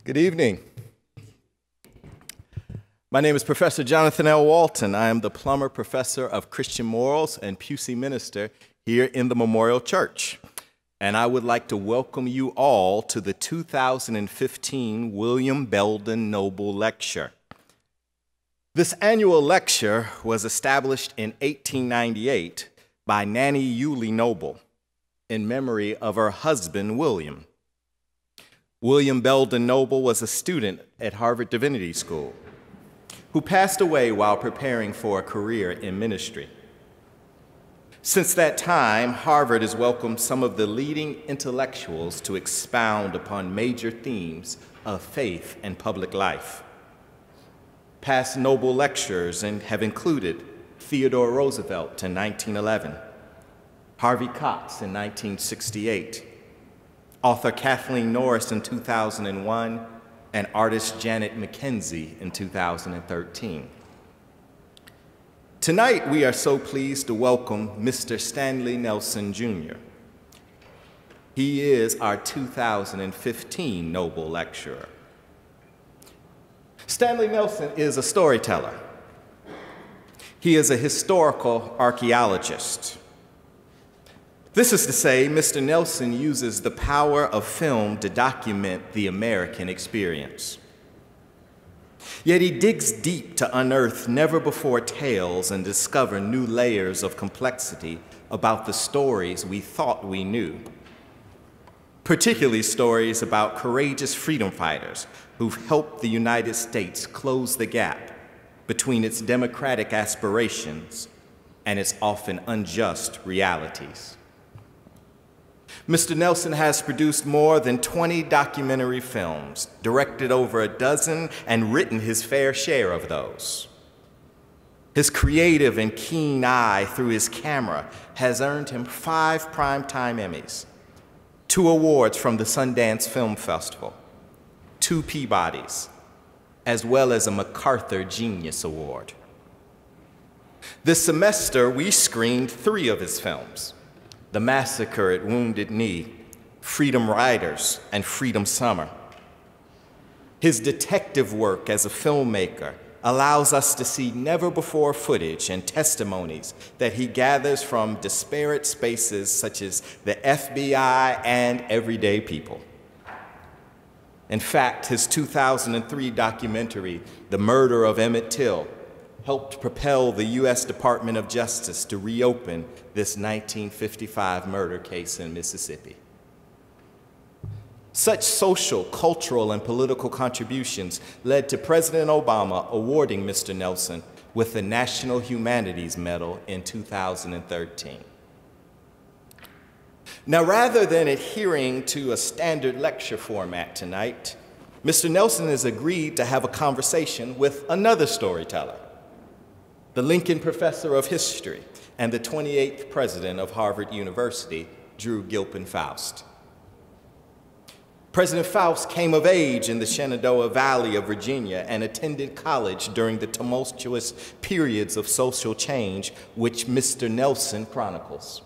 Good evening. My name is Professor Jonathan L. Walton. I am the Plummer Professor of Christian Morals and Pusey Minister here in the Memorial Church. And I would like to welcome you all to the 2015 William Belden Noble Lecture. This annual lecture was established in 1898 by Nannie Yulee Noble in memory of her husband, William. William Belden Noble was a student at Harvard Divinity School who passed away while preparing for a career in ministry. Since that time, Harvard has welcomed some of the leading intellectuals to expound upon major themes of faith and public life. Past Noble lecturers have included Theodore Roosevelt in 1911, Harvey Cox in 1968, author Kathleen Norris in 2001, and artist Janet McKenzie in 2013. Tonight, we are so pleased to welcome Mr. Stanley Nelson, Jr. He is our 2015 Noble Lecturer. Stanley Nelson is a storyteller. He is a historical archaeologist. This is to say, Mr. Nelson uses the power of film to document the American experience. Yet he digs deep to unearth never-before tales and discover new layers of complexity about the stories we thought we knew, particularly stories about courageous freedom fighters who've helped the United States close the gap between its democratic aspirations and its often unjust realities. Mr. Nelson has produced more than 20 documentary films, directed over a dozen, and written his fair share of those. His creative and keen eye through his camera has earned him 5 Primetime Emmys, 2 awards from the Sundance Film Festival, 2 Peabodys, as well as a MacArthur Genius Award. This semester, we screened 3 of his films: The Massacre at Wounded Knee, Freedom Riders, and Freedom Summer. His detective work as a filmmaker allows us to see never-before footage and testimonies that he gathers from disparate spaces such as the FBI and everyday people. In fact, his 2003 documentary, The Murder of Emmett Till, helped propel the U.S. Department of Justice to reopen this 1955 murder case in Mississippi. Such social, cultural, and political contributions led to President Obama awarding Mr. Nelson with the National Humanities Medal in 2013. Now, rather than adhering to a standard lecture format tonight, Mr. Nelson has agreed to have a conversation with another storyteller, the Lincoln Professor of History and the 28th President of Harvard University, Drew Gilpin Faust. President Faust came of age in the Shenandoah Valley of Virginia and attended college during the tumultuous periods of social change which Mr. Nelson chronicles.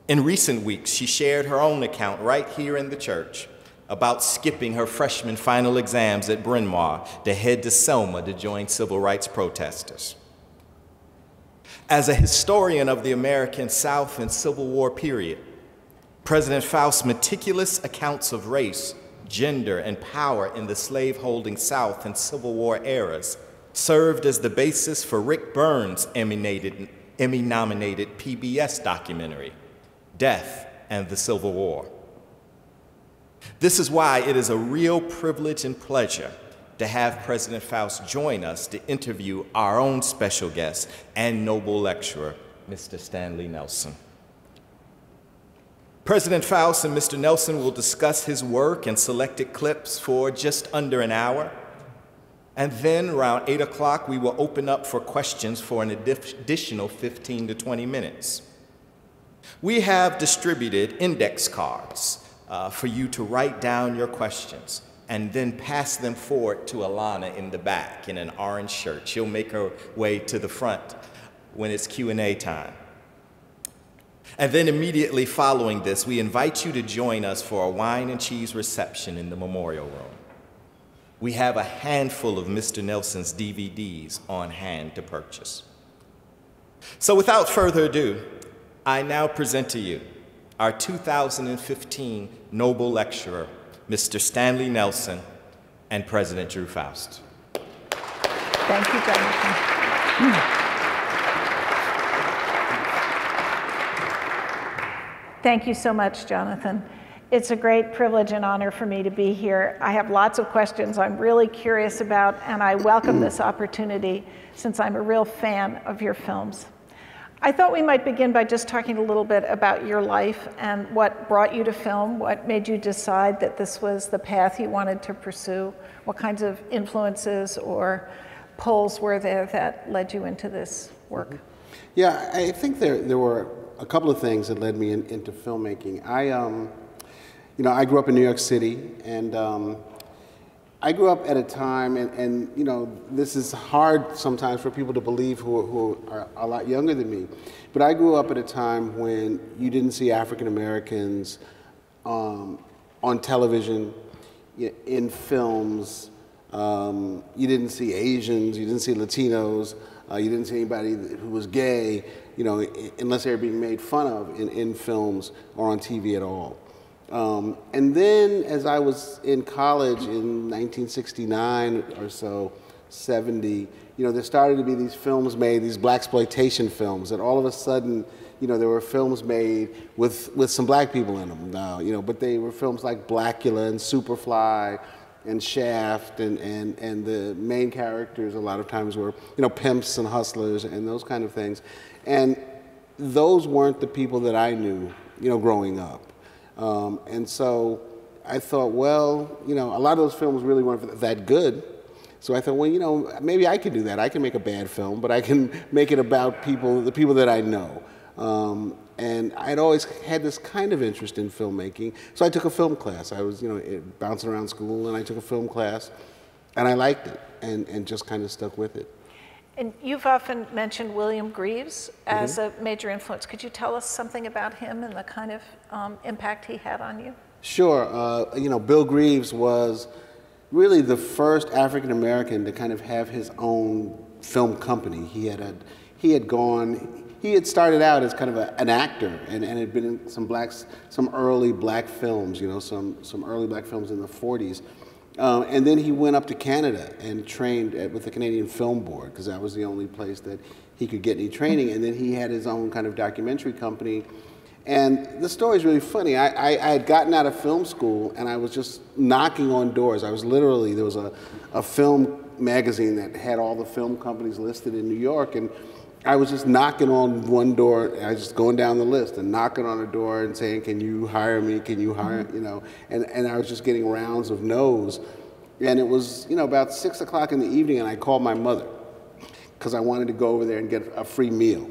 In recent weeks, she shared her own account right here in the church about skipping her freshman final exams at Bryn Mawr to head to Selma to join civil rights protesters. As a historian of the American South and Civil War period, President Faust's meticulous accounts of race, gender, and power in the slaveholding South and Civil War eras served as the basis for Rick Burns' Emmy-nominated PBS documentary, Death and the Civil War. This is why it is a real privilege and pleasure to have President Faust join us to interview our own special guest and Noble Lecturer, Mr. Stanley Nelson. President Faust and Mr. Nelson will discuss his work and selected clips for just under an hour. And then around 8 o'clock, we will open up for questions for an additional 15 to 20 minutes. We have distributed index cards for you to write down your questions and then pass them forward to Alana in the back in an orange shirt. She'll make her way to the front when it's Q&A time. And then immediately following this, we invite you to join us for a wine and cheese reception in the memorial room. We have a handful of Mr. Nelson's DVDs on hand to purchase. So without further ado, I now present to you our 2015 Nobel Lecturer, Mr. Stanley Nelson, and President Drew Faust. Thank you, Jonathan. Thank you so much, Jonathan. It's a great privilege and honor for me to be here. I have lots of questions I'm really curious about, and I welcome this opportunity since I'm a real fan of your films. I thought we might begin by just talking a little bit about your life and what brought you to film, what made you decide that this was the path you wanted to pursue, what kinds of influences or pulls were there that led you into this work? Yeah, I think there were a couple of things that led me into filmmaking. I grew up in New York City, and I grew up at a time, and this is hard sometimes for people to believe who are a lot younger than me, but I grew up at a time when you didn't see African Americans on television, in films. You didn't see Asians, you didn't see Latinos, you didn't see anybody who was gay, unless they were being made fun of in films or on TV at all. And then as I was in college in 1969 or so, 70, there started to be these films made, these blaxploitation films, and all of a sudden, there were films made with some black people in them now, but they were films like Blackula and Superfly and Shaft, and the main characters a lot of times were, pimps and hustlers and those kind of things. And those weren't the people that I knew, growing up. And so I thought, well, a lot of those films really weren't that good. So I thought, well, maybe I could do that. I can make a bad film, but I can make it about the people that I know. And I'd always had this kind of interest in filmmaking. So I took a film class. I was, bouncing around school, and I took a film class, and I liked it, and just kind of stuck with it. And you've often mentioned William Greaves as a major influence. Could you tell us something about him and the kind of impact he had on you? Sure. Bill Greaves was really the first African American to kind of have his own film company. He had started out as kind of an actor and had been in some early black films, some early black films in the 40s. And then he went up to Canada and trained with the Canadian Film Board, because that was the only place that he could get any training. And then he had his own kind of documentary company. And the story is really funny. I had gotten out of film school, and I was just knocking on doors. I was literally, there was a film magazine that had all the film companies listed in New York, and I was just knocking on one door. I was just going down the list and knocking on a door and saying, "Can you hire me? Can you hire?" And I was just getting rounds of no's. And it was about 6 o'clock in the evening, and I called my mother because I wanted to go over there and get a free meal.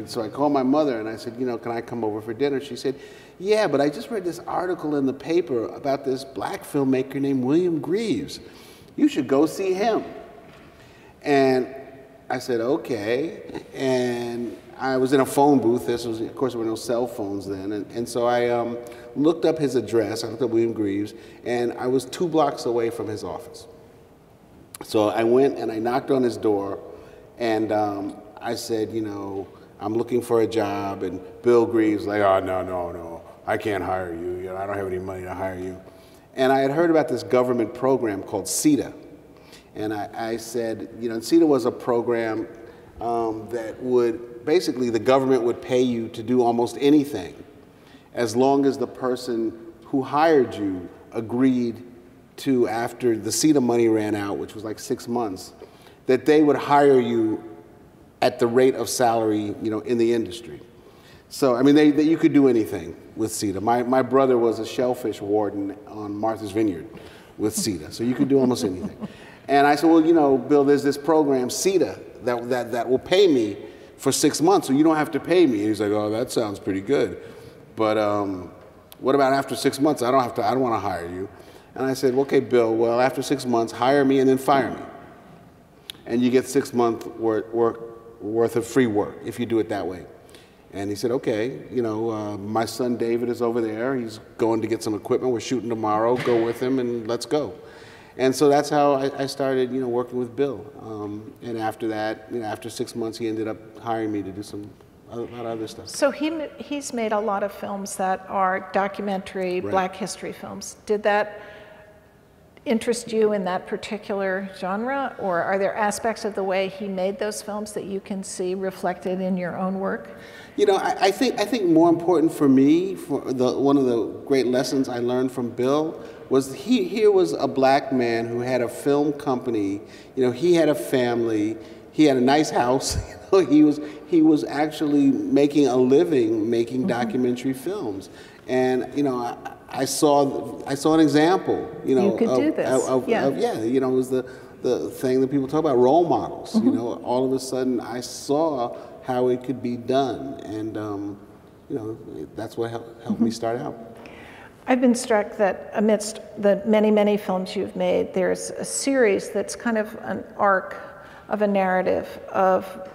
So I called my mother and I said, "Can I come over for dinner?" She said, "Yeah, but I just read this article in the paper about this black filmmaker named William Greaves. You should go see him." And I said, okay, and I was in a phone booth. Of course, there were no cell phones then, and so I looked up his address. I looked up William Greaves, and I was 2 blocks away from his office. So I went and I knocked on his door, and I said, I'm looking for a job, and Bill Greaves like, "Oh, no, I can't hire you. I don't have any money to hire you." And I had heard about this government program called CETA. And I said, CETA was a program that would, basically the government would pay you to do almost anything as long as the person who hired you agreed to, after the CETA money ran out, which was like 6 months, that they would hire you at the rate of salary, in the industry. So, you could do anything with CETA. My brother was a shellfish warden on Martha's Vineyard with CETA, so you could do almost anything. And I said, well, Bill, there's this program, CETA, that will pay me for 6 months, so you don't have to pay me. And he's like, oh, that sounds pretty good. But what about after 6 months? I don't want to hire you. And I said, okay, Bill, well, after 6 months, hire me and then fire me. And you get 6 months worth of free work if you do it that way. And he said, okay, my son David is over there. He's going to get some equipment. We're shooting tomorrow. Go with him and let's go. And so that's how I started, working with Bill. And after that, after 6 months, he ended up hiring me to do a lot of other stuff. So he's made a lot of films that are documentary, Right. Black history films. Did that interest you in that particular genre, or are there aspects of the way he made those films that you can see reflected in your own work? I think more important for me, one of the great lessons I learned from Bill was here was a black man who had a film company. He had a family. He had a nice house. He was actually making a living making documentary films, and I saw an example. You could do this. It was the thing that people talk about, role models. All of a sudden I saw how it could be done, and that's what helped me start out. I've been struck that amidst the many, many films you've made, there's a series that's kind of an arc of a narrative of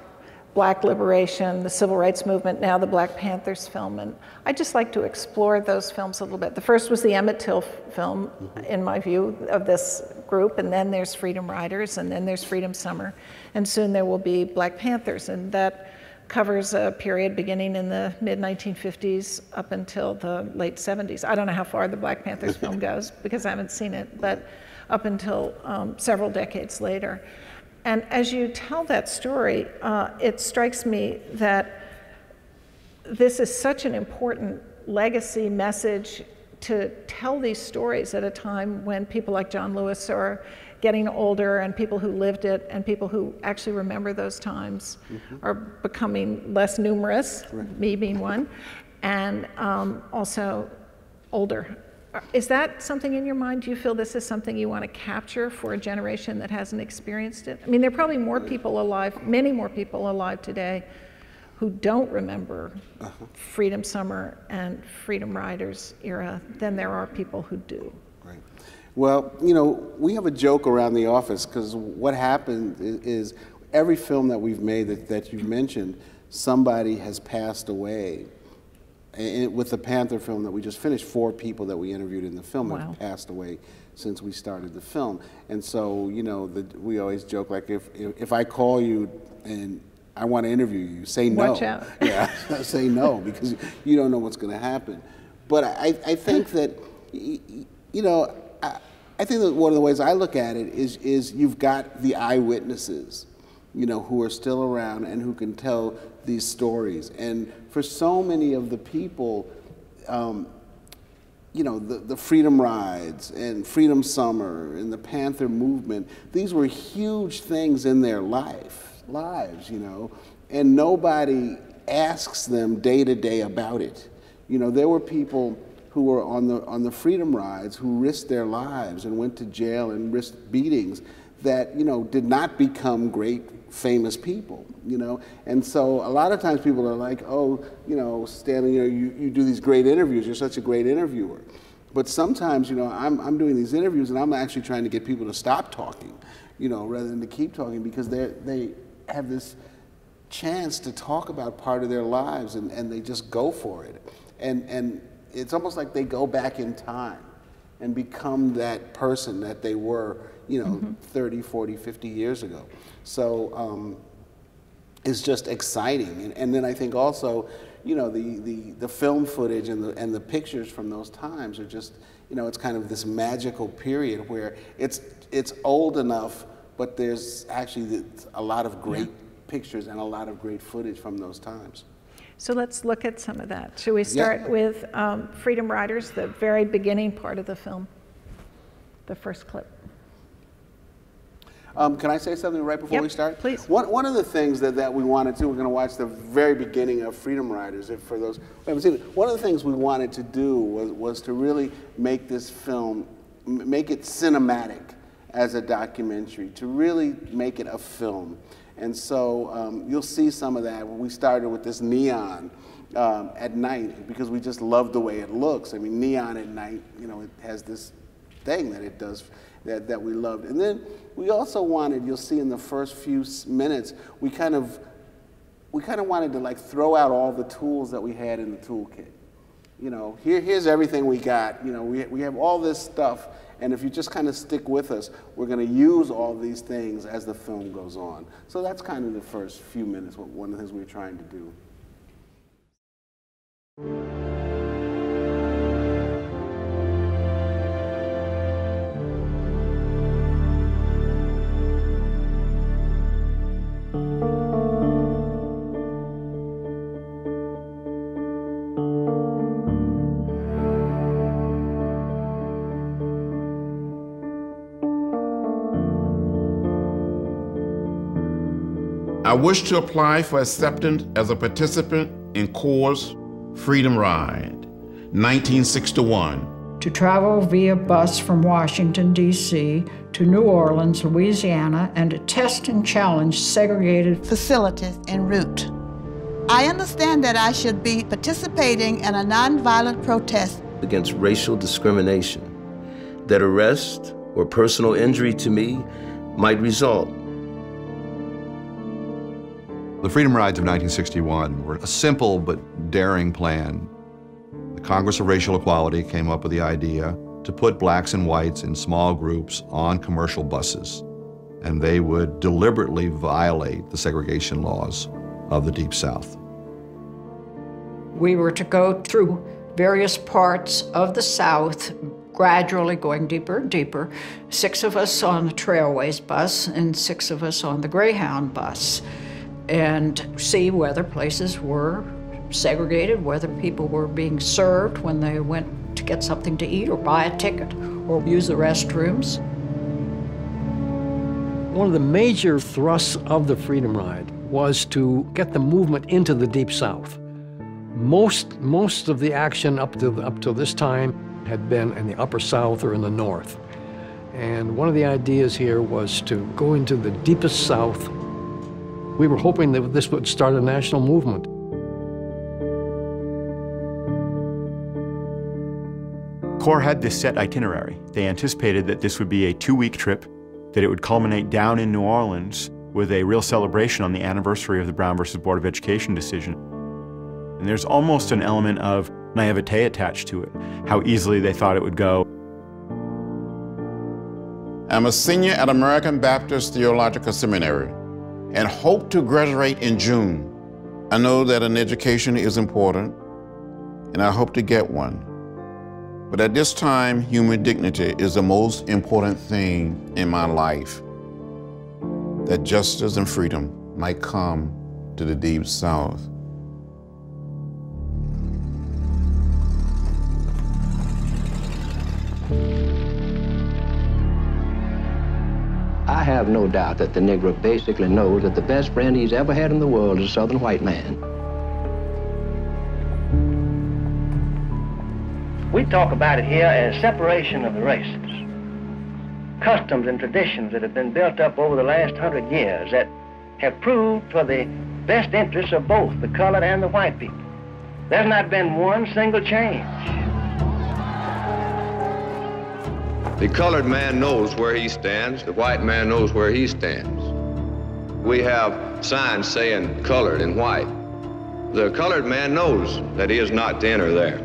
Black liberation, the Civil Rights Movement, now the Black Panthers film, and I'd just like to explore those films a little bit. The first was the Emmett Till film, in my view, of this group, and then there's Freedom Riders, and then there's Freedom Summer, and soon there will be Black Panthers, and that covers a period beginning in the mid-1950s up until the late 70s. I don't know how far the Black Panthers film goes because I haven't seen it, but up until several decades later. And as you tell that story, it strikes me that this is such an important legacy message to tell these stories at a time when people like John Lewis are getting older, and people who lived it and people who actually remember those times are becoming less numerous, me being one, and also older. Is that something in your mind? Do you feel this is something you want to capture for a generation that hasn't experienced it? I mean, there are probably more people alive, many more people alive today who don't remember Freedom Summer and Freedom Riders era than there are people who do. Right. Well, we have a joke around the office because what happened is every film that we've made that you mentioned, somebody has passed away. And with the Panther film that we just finished, 4 people that we interviewed in the film have passed away since we started the film. And so, we always joke, like, if I call you and I want to interview you, say no. Watch out. Yeah, say no, because you don't know what's going to happen. But I think that, I think that one of the ways I look at it is you've got the eyewitnesses, who are still around and who can tell these stories. And for so many of the people, the Freedom Rides and Freedom Summer and the Panther movement, these were huge things in their lives, and nobody asks them day to day about it. There were people who were on the Freedom Rides who risked their lives and went to jail and risked beatings that did not become great famous people, and so a lot of times people are like, oh, Stanley, you do these great interviews, you're such a great interviewer, but sometimes I'm doing these interviews and I'm actually trying to get people to stop talking, rather than to keep talking, because they have this chance to talk about part of their lives, and they just go for it, and it's almost like they go back in time and become that person that they were 30, 40, 50 years ago. So it's just exciting. And then I think also, the film footage and the pictures from those times are just, it's kind of this magical period where it's old enough, but there's actually a lot of great pictures and a lot of great footage from those times. So let's look at some of that. Should we start with Freedom Riders, the very beginning part of the film, the first clip? Can I say something right before we start? Please. One of the things that we wanted to, we're going to watch the very beginning of Freedom Riders, for those who haven't seen it. One of the things we wanted to do was to really make this film, make it cinematic as a documentary, to really make it a film. And so you'll see some of that. We started with this neon at night because we just love the way it looks. I mean, neon at night, it has this thing that it does that we loved. And then we also wanted, you'll see in the first few minutes, we kind of we kind of wanted to like throw out all the tools that we had in the toolkit. You know, here's everything we got. You know, we have all this stuff, and if you just kind of stick with us, we're going to use all these things as the film goes on. So that's kind of the first few minutes, one of the things we were trying to do. I wish to apply for acceptance as a participant in Corps' Freedom Ride, 1961. To travel via bus from Washington, D.C. to New Orleans, Louisiana, and to test and challenge segregated facilities en route. I understand that I should be participating in a nonviolent protest against racial discrimination, that arrest or personal injury to me might result. The Freedom Rides of 1961 were a simple but daring plan. The Congress of Racial Equality came up with the idea to put blacks and whites in small groups on commercial buses, and they would deliberately violate the segregation laws of the Deep South. We were to go through various parts of the South, gradually going deeper and deeper. 6 of us on the Trailways bus and 6 of us on the Greyhound bus, and see whether places were segregated, whether people were being served when they went to get something to eat or buy a ticket or use the restrooms. One of the major thrusts of the Freedom Ride was to get the movement into the Deep South. Most of the action up till this time had been in the Upper South or in the North. And one of the ideas here was to go into the deepest South. We were hoping that this would start a national movement. Corps had this set itinerary. They anticipated that this would be a 2-week trip, that it would culminate down in New Orleans with a real celebration on the anniversary of the Brown versus Board of Education decision. And there's almost an element of naivete attached to it, how easily they thought it would go. I'm a senior at American Baptist Theological Seminary and hope to graduate in June. I know that an education is important, and I hope to get one. But at this time, human dignity is the most important thing in my life, that justice and freedom might come to the Deep South. I have no doubt that the Negro basically knows that the best friend he's ever had in the world is a Southern white man. We talk about it here as separation of the races. Customs and traditions that have been built up over the last 100 years that have proved for the best interests of both the colored and the white people. There's not been one single change. The colored man knows where he stands. The white man knows where he stands. We have signs saying colored and white. The colored man knows that he is not to enter there.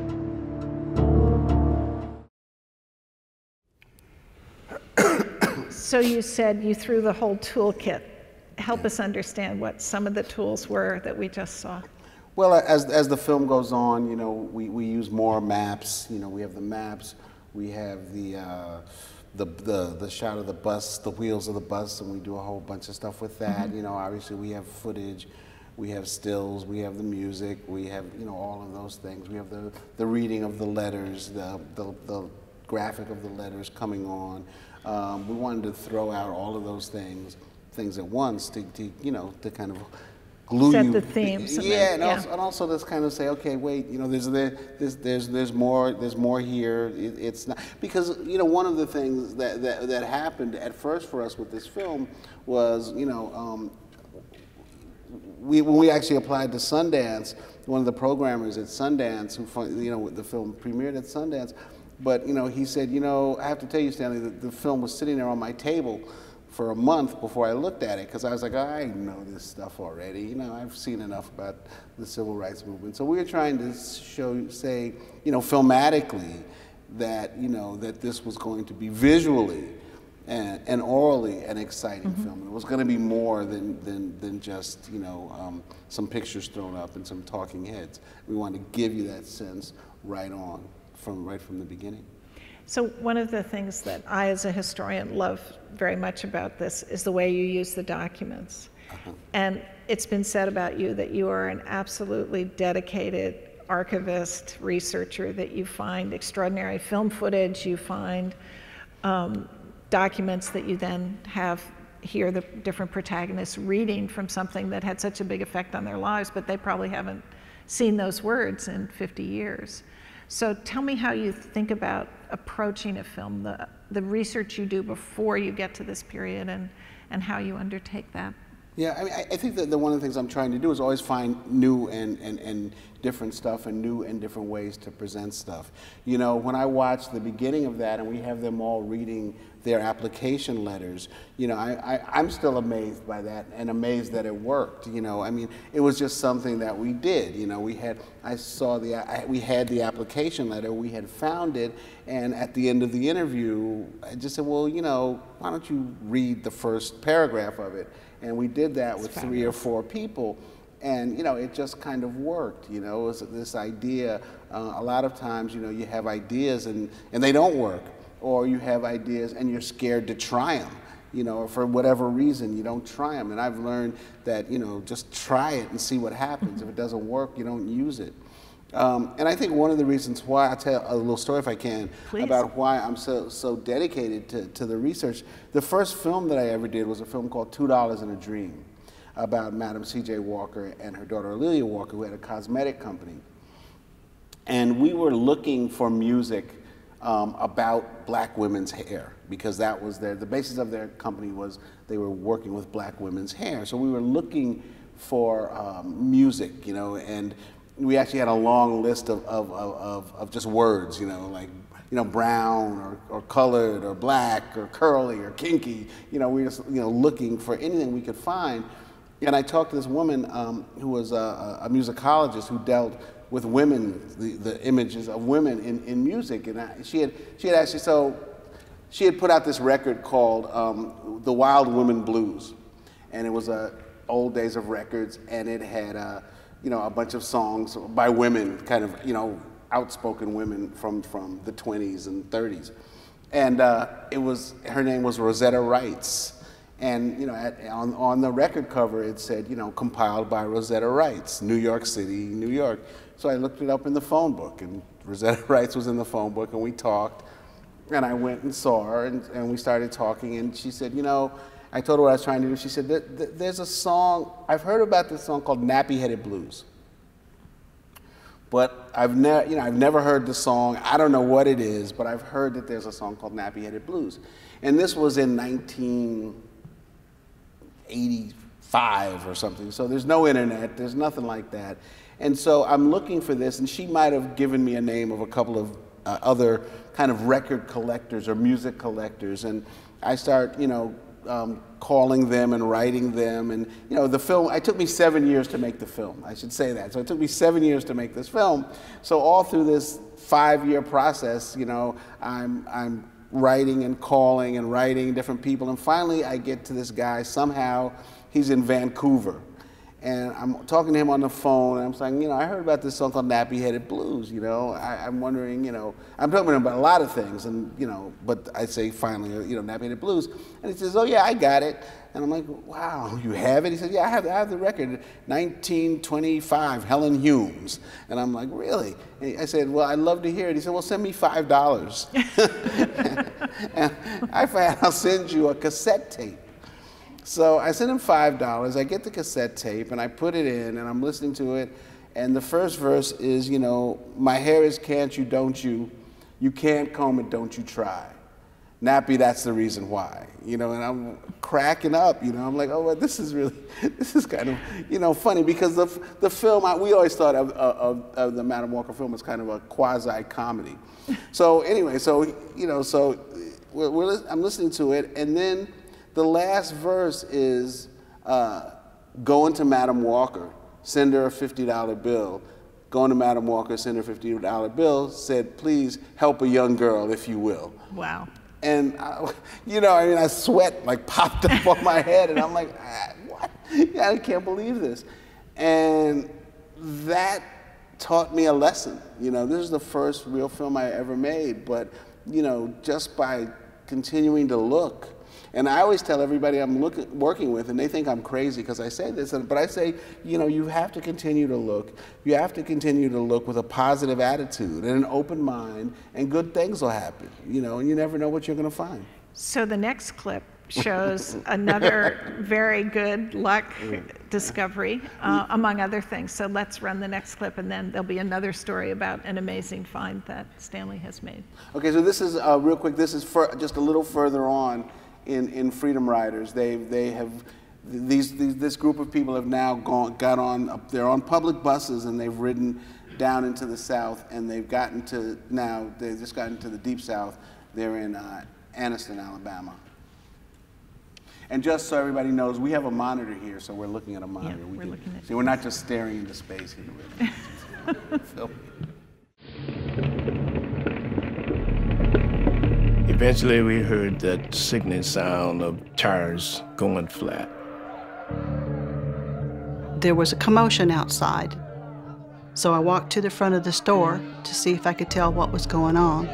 So you said you threw the whole toolkit. Help us understand what some of the tools were that we just saw. Well, as the film goes on, you know, we use more maps. You know, we have the maps. We have the shot of the bus, the wheels of the bus, and we do a whole bunch of stuff with that. You know, obviously we have footage, we have stills, we have the music, we have, you know, all of those things. We have the reading of the letters, the graphic of the letters coming on. We wanted to throw out all of those things at once to you know, to kind of glue set you. the themes. Yeah, and also just kind of say, okay, wait, you know, there's more here. It's not, because, you know, one of the things that happened at first for us with this film was, you know, when we actually applied to Sundance, one of the programmers at Sundance, who, you know, the film premiered at Sundance, but, you know, he said, you know, I have to tell you, Stanley, that the film was sitting there on my table for a month before I looked at it, because I was like, I know this stuff already. You know, I've seen enough about the civil rights movement. So we were trying to say, you know, filmatically that, you know, that this was going to be visually and orally an exciting film. It was going to be more than just, you know, some pictures thrown up and some talking heads. We wanted to give you that sense right from the beginning. So one of the things that I, as a historian, love very much about this is the way you use the documents. And it's been said about you that you are an absolutely dedicated archivist, researcher, that you find extraordinary film footage, you find documents that you then have hear the different protagonists reading from something that had such a big effect on their lives, but they probably haven't seen those words in 50 years. So tell me how you think about approaching a film, the research you do before you get to this period, and how you undertake that. Yeah, I mean, I think that one of the things I'm trying to do is always find new and different stuff and new and different ways to present stuff. You know, when I watch the beginning of that and we have them all reading their application letters, you know, I'm still amazed by that and amazed that it worked. You know, I mean, it was just something that we did. You know, we had the application letter, we had found it, and at the end of the interview, I just said, well, you know, why don't you read the first paragraph of it? And we did that with 3 or 4 people. And, you know, it just kind of worked, you know. It was this idea, a lot of times, you know, you have ideas and they don't work. Or you have ideas and you're scared to try them, you know, or for whatever reason, you don't try them. And I've learned that, you know, just try it and see what happens. If it doesn't work, you don't use it. And I think one of the reasons why, I'll tell a little story if I can, Please. About why I'm so dedicated to the research. The first film that I ever did was a film called $2 in a Dream, about Madam C.J. Walker and her daughter Aurelia Walker, who had a cosmetic company. And we were looking for music about black women's hair, because that was the basis of their company was they were working with black women's hair. So we were looking for music, you know, and we actually had a long list of just words, you know, like, you know, brown or colored or black or curly or kinky. You know, we were just, you know, looking for anything we could find. And I talked to this woman who was a musicologist who dealt with women, the images of women in music. And she had actually, so she had put out this record called The Wild Woman Blues. And it was old days of records, and it had you know, a bunch of songs by women, kind of, you know, outspoken women from the 20s and 30s. And her name was Rosetta Wrights. And, you know, on the record cover, it said, you know, compiled by Rosetta Wrights, New York City, New York. So I looked it up in the phone book, and Rosetta Wrights was in the phone book, and we talked. And I went and saw her, and we started talking, and she said, you know, I told her what I was trying to do. She said, there's a song, I've heard about this song called Nappy Headed Blues. But I've never heard the song. I don't know what it is, but I've heard that there's a song called Nappy Headed Blues. And this was in 1985 or something. So there's no internet, there's nothing like that. And so I'm looking for this, and she might have given me a name of a couple of other kind of record collectors or music collectors. And I start, you know, calling them and writing them, and, you know, the film, it took me 7 years to make the film, I should say that. So it took me 7 years to make this film. So all through this 5-year process, you know, I'm writing and calling and writing different people, and finally I get to this guy. Somehow he's in Vancouver, and I'm talking to him on the phone, and I'm saying, you know, I heard about this song called Nappy Headed Blues, you know, I'm wondering, you know, I'm talking to him about a lot of things, and, you know, but I say finally, you know, Nappy Headed Blues, and he says, oh yeah, I got it. And I'm like, wow, you have it? He said, yeah, I have the record, 1925, Helen Humes. And I'm like, really? And I said, well, I'd love to hear it. He said, well, send me $5. And I said, I'll send you a cassette tape. So I sent him $5. I get the cassette tape, and I put it in, and I'm listening to it. And the first verse is, you know, my hair is can't you, don't you. You can't comb it, don't you try. Nappy, that's the reason why. You know, and I'm cracking up, you know. I'm like, oh, well, this is kind of, you know, funny, because the film, we always thought of the Madam Walker film as kind of a quasi-comedy. So anyway, so, you know, so I'm listening to it, and then The last verse is going to Madam Walker, send her a $50 bill. Going to Madam Walker, send her a $50 bill, said, please help a young girl if you will. Wow. And, I sweat like popped up on my head, and I'm like, what? I can't believe this. And that taught me a lesson. This is the first real film I ever made, but, just by continuing to look. And I always tell everybody I'm working with, and they think I'm crazy because I say this, but I say, you have to continue to look. You have to continue to look with a positive attitude and an open mind, and good things will happen, and you never know what you're going to find. So the next clip shows another very good luck discovery, among other things. So let's run the next clip, and then there'll be another story about an amazing find that Stanley has made. Okay, so this is, real quick, this is just a little further on in Freedom Riders. This group of people have now they're on public buses, and they've ridden down into the South, and they've just gotten to the Deep South. They're in Anniston, Alabama. And just so everybody knows, we have a monitor here, so we're looking at a monitor. Yeah, we're looking at. So we're not just staring into space here. Eventually, we heard that sickening sound of tires going flat. There was a commotion outside, so I walked to the front of the store to see if I could tell what was going on.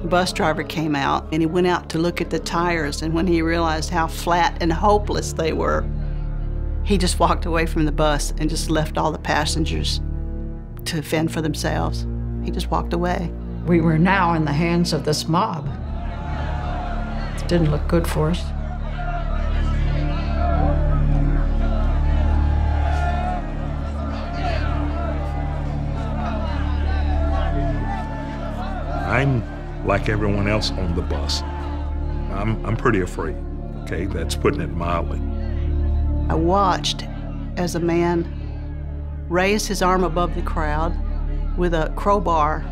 The bus driver came out, and he went out to look at the tires, and when he realized how flat and hopeless they were, he just walked away from the bus and just left all the passengers to fend for themselves. He just walked away. We were now in the hands of this mob. It didn't look good for us. I'm like everyone else on the bus. I'm pretty afraid, okay? That's putting it mildly. I watched as a man raised his arm above the crowd with a crowbar,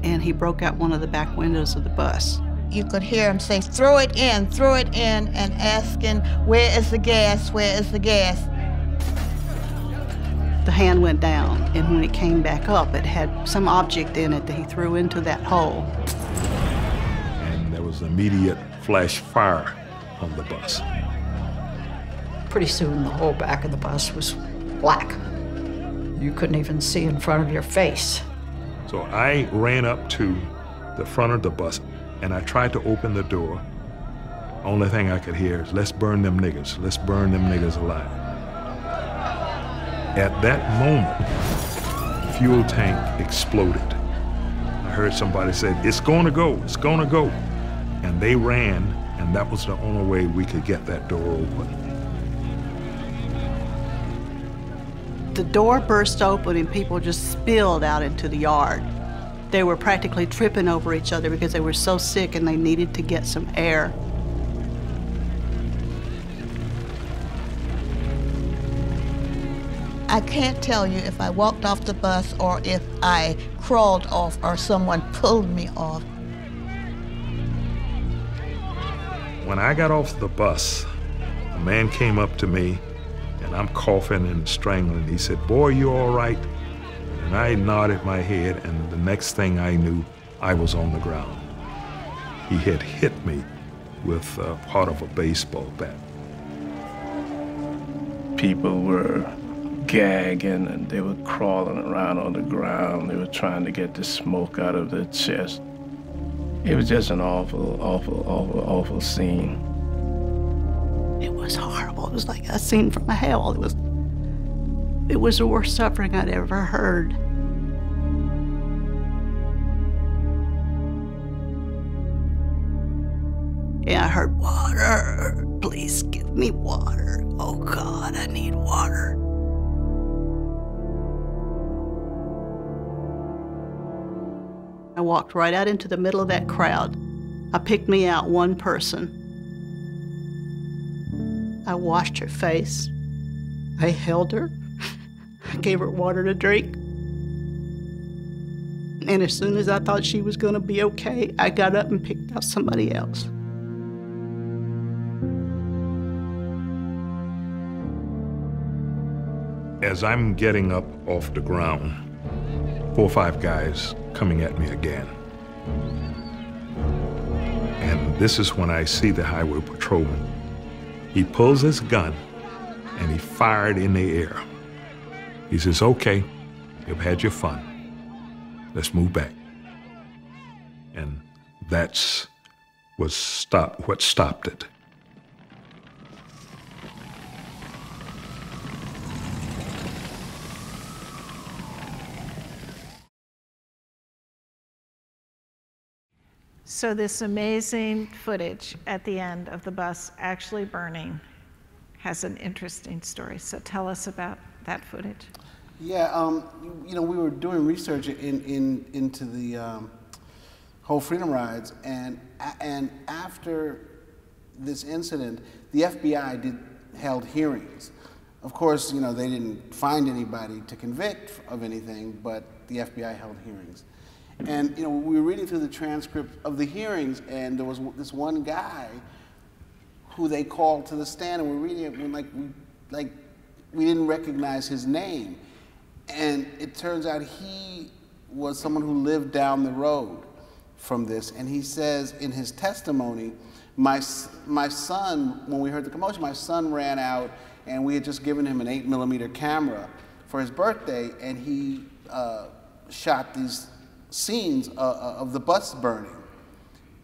and he broke out one of the back windows of the bus. You could hear him say, throw it in, and asking, where is the gas, where is the gas? The hand went down, and when it came back up, it had some object in it that he threw into that hole. And there was immediate flash fire on the bus. Pretty soon, the whole back of the bus was black. You couldn't even see in front of your face. So I ran up to the front of the bus, and I tried to open the door. Only thing I could hear is, let's burn them niggas. Let's burn them niggas alive. At that moment, the fuel tank exploded. I heard somebody say, it's gonna go, it's gonna go. And they ran, and that was the only way we could get that door open. The door burst open and people just spilled out into the yard. They were practically tripping over each other because they were so sick and they needed to get some air. I can't tell you if I walked off the bus or if I crawled off or someone pulled me off. When I got off the bus, a man came up to me, and I'm coughing and strangling. He said, boy, you all right? And I nodded my head, and the next thing I knew, I was on the ground. He had hit me with part of a baseball bat. People were gagging, and they were crawling around on the ground. They were trying to get the smoke out of their chest. It was just an awful, awful, awful, awful scene. It was horrible. It was like a scene from hell. It was the worst suffering I'd ever heard. Yeah, I heard, water. Please give me water. Oh God, I need water. I walked right out into the middle of that crowd. I picked me out one person. I washed her face. I held her. I gave her water to drink. And as soon as I thought she was going to be okay, I got up and picked out somebody else. As I'm getting up off the ground, 4 or 5 guys coming at me again. And this is when I see the highway patrolman. He pulls his gun and he fired in the air. He says, "Okay, you've had your fun. Let's move back." And that's what stopped it. So this amazing footage at the end of the bus actually burning has an interesting story. So tell us about that footage. Yeah, you know, we were doing research into the whole Freedom Rides, and after this incident, the FBI held hearings. Of course, you know, they didn't find anybody to convict of anything, but the FBI held hearings. And, you know, we were reading through the transcript of the hearings, and there was this one guy who they called to the stand, and we're reading it, and we didn't recognize his name. And it turns out he was someone who lived down the road from this, and he says in his testimony, my son, when we heard the commotion, my son ran out, and we had just given him an 8mm camera for his birthday, and he shot these scenes of the bus burning.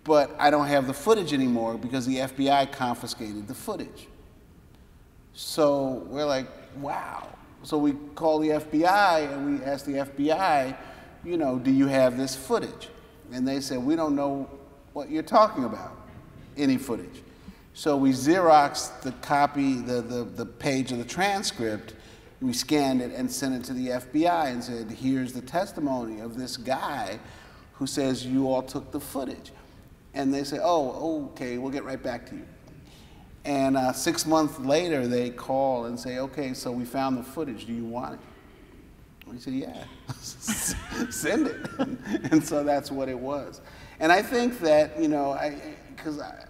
But I don't have the footage anymore because the FBI confiscated the footage. So we're like, wow. So we call the FBI and we ask the FBI, you know, do you have this footage? And they said, we don't know what you're talking about, any footage. So we Xeroxed the copy, the page of the transcript, we scanned it and sent it to the FBI and said, here's the testimony of this guy who says you all took the footage. And they say, oh, okay, we'll get right back to you. And 6 months later, they call and say, okay, so we found the footage, do you want it? We said, yeah, send it. And so that's what it was. And I think that, you know, because I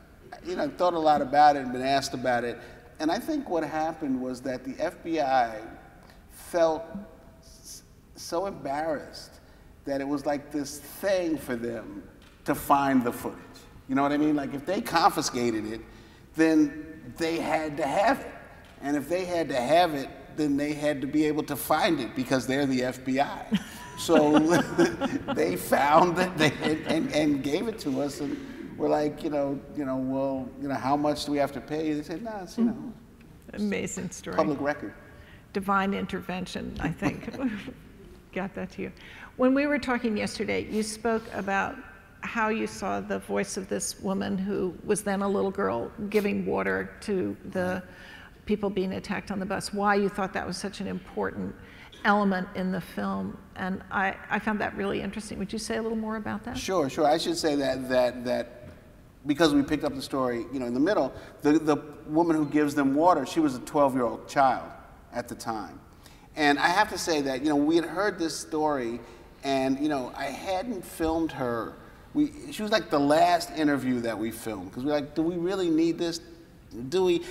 thought a lot about it and been asked about it, and I think what happened was that the FBI felt so embarrassed that it was like this thing for them to find the footage. You know what I mean? Like if they confiscated it, then they had to have it. And if they had to have it, then they had to be able to find it because they're the FBI. So they found it and gave it to us, and we're like, well, how much do we have to pay? They said, no, it's, amazing story. Public record. Divine intervention, I think. Got that to you. When we were talking yesterday, you spoke about how you saw the voice of this woman who was then a little girl giving water to the people being attacked on the bus, why you thought that was such an important element in the film. And I found that really interesting. Would you say a little more about that? Sure. I should say that because we picked up the story, in the middle, the woman who gives them water, she was a 12-year-old child at the time. And I have to say that, we had heard this story, and, I hadn't filmed her. She was like the last interview that we filmed, because we're like, do we really need this? Do we,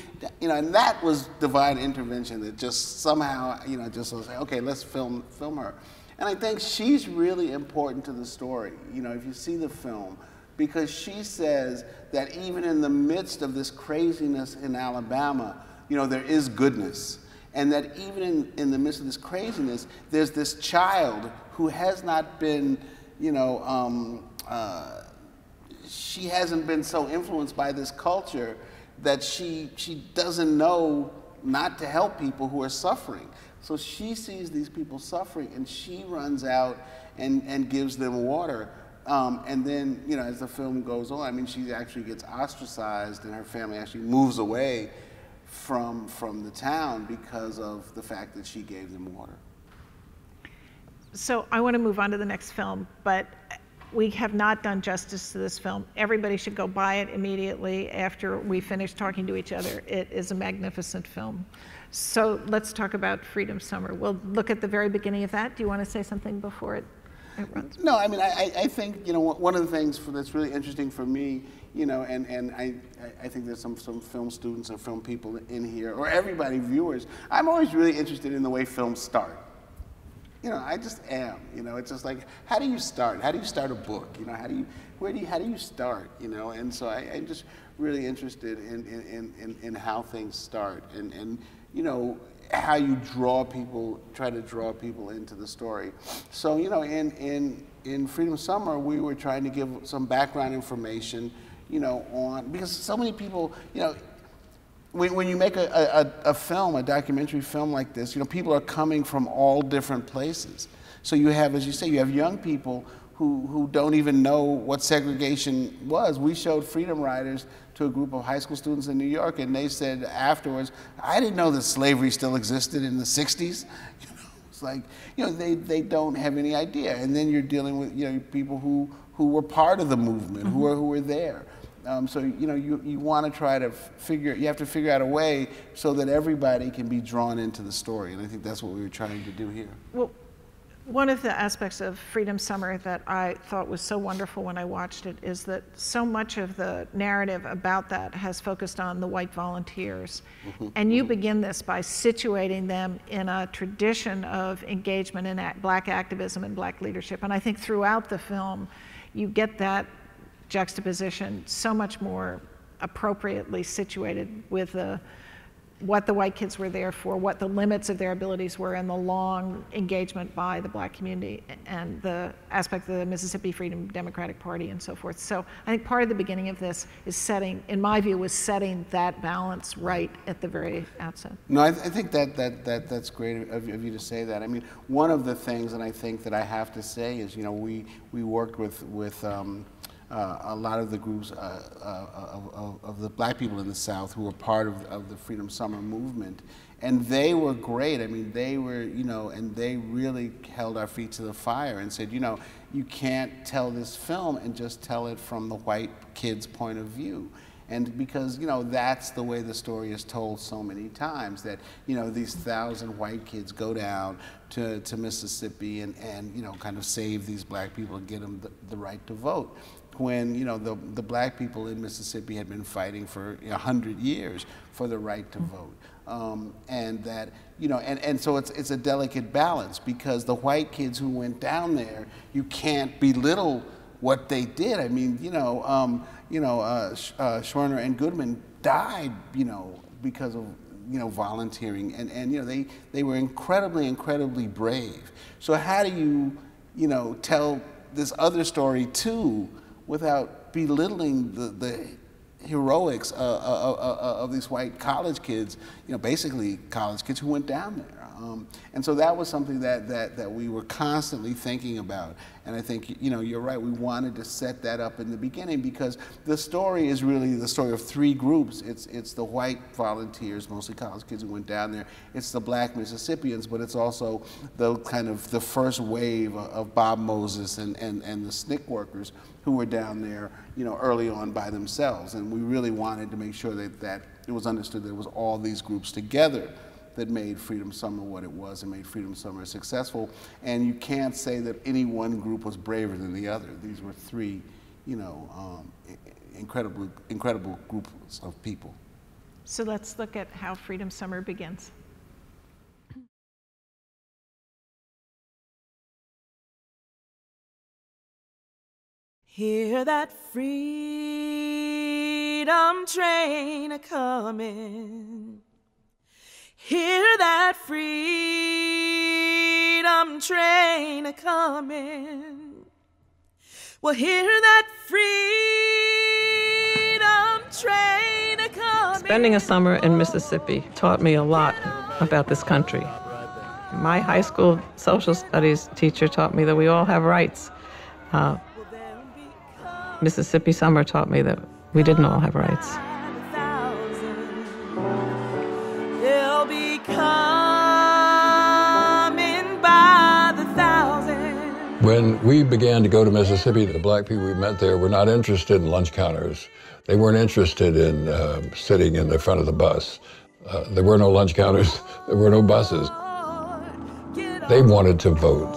and that was divine intervention that just somehow, just was like, okay, let's film her. And I think she's really important to the story, if you see the film, because she says that even in the midst of this craziness in Alabama, there is goodness. And that even in the midst of this craziness, there's this child who has not been, she hasn't been so influenced by this culture that she doesn't know not to help people who are suffering. So she sees these people suffering, and she runs out and gives them water. And then, as the film goes on, I mean, she actually gets ostracized, and her family actually moves away from the town because of the fact that she gave them water. So I want to move on to the next film, but we have not done justice to this film. Everybody should go buy it immediately after we finish talking to each other. It is a magnificent film. So let's talk about Freedom Summer. We'll look at the very beginning of that. Do you want to say something before it? it runs. No, I mean, I think, you know, one of the things that's really interesting for me, you know, and I think there's some film students or film people in here, or everybody, viewers, I'm always really interested in the way films start. You know, I just am, you know, it's just like, how do you start? How do you start a book? You know, how do you start, you know? And so I'm just really interested in how things start and, you know, how you try to draw people into the story. So, you know, in Freedom Summer, we were trying to give some background information, you know, because so many people, you know, when you make a film, a documentary film like this, you know, people are coming from all different places. So you have, as you say, you have young people who don't even know what segregation was. We showed Freedom Riders to a group of high school students in New York, and they said afterwards, I didn't know that slavery still existed in the 60s. You know, it's like, you know, they don't have any idea. And then you're dealing with, you know, people who were part of the movement, who were there. So, you know, you want to try to you have to figure out a way so that everybody can be drawn into the story. And I think that's what we were trying to do here. Well, one of the aspects of Freedom Summer that I thought was so wonderful when I watched it is that so much of the narrative about that has focused on the white volunteers. And you begin this by situating them in a tradition of engagement in black activism and black leadership. And I think throughout the film, you get that juxtaposition so much more appropriately situated with what the white kids were there for, what the limits of their abilities were, and the long engagement by the black community, and the aspect of the Mississippi Freedom Democratic Party and so forth. So I think part of the beginning of this is setting, in my view, was setting that balance right at the very outset. No, I think that's great of you to say that. I mean, one of the things, and I think that I have to say is, you know, we worked with a lot of the groups of the black people in the South who were part of the Freedom Summer movement. And they were great. I mean, they were, you know, and they really held our feet to the fire and said, you know, you can't tell this film and just tell it from the white kid's point of view. And because, you know, that's the way the story is told so many times, that, you know, these 1,000 white kids go down to Mississippi and, you know, kind of save these black people and get them the right to vote. When, you know, the black people in Mississippi had been fighting for 100 years for the right to vote. And that, you know, and so it's a delicate balance, because the white kids who went down there, you can't belittle what they did. I mean, Schwerner and Goodman died, you know, because of, you know, volunteering, and you know, they were incredibly brave. So how do you, you know, tell this other story too, without belittling the heroics of these white college kids, you know, basically college kids who went down there. And so that was something that we were constantly thinking about. And I think, you know, you're right, we wanted to set that up in the beginning, because the story is really the story of three groups. It's the white volunteers, mostly college kids who went down there. It's the black Mississippians, but it's also the kind of the first wave of Bob Moses and the SNCC workers who were down there, you know, early on by themselves. And we really wanted to make sure that it was understood that it was all these groups together that made Freedom Summer what it was and made Freedom Summer successful. And you can't say that any one group was braver than the other. These were three, you know, incredible groups of people. So let's look at how Freedom Summer begins. Hear that freedom train a-comin'. Hear that freedom train a-comin'. Well, hear that freedom train a-comin'. Spending a summer in Mississippi taught me a lot about this country. My high school social studies teacher taught me that we all have rights. Mississippi summer taught me that we didn't all have rights. They'll be coming by the thousand. When we began to go to Mississippi, the black people we met there were not interested in lunch counters. They weren't interested in sitting in the front of the bus. There were no lunch counters. There were no buses. They wanted to vote.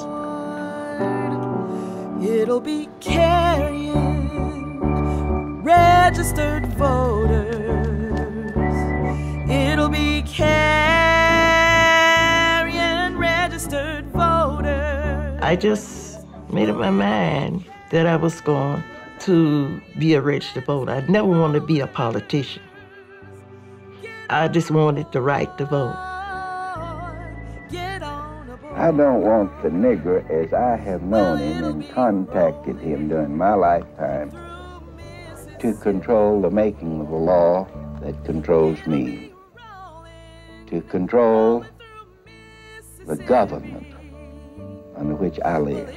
It'll be carrying registered voters. It'll be carrying registered voters. I just made up my mind that I was going to be a registered voter. I never wanted to be a politician. I just wanted the right to vote. I don't want the nigger as I have known him and contacted him during my lifetime to control the making of the law that controls me, to control the government under which I live.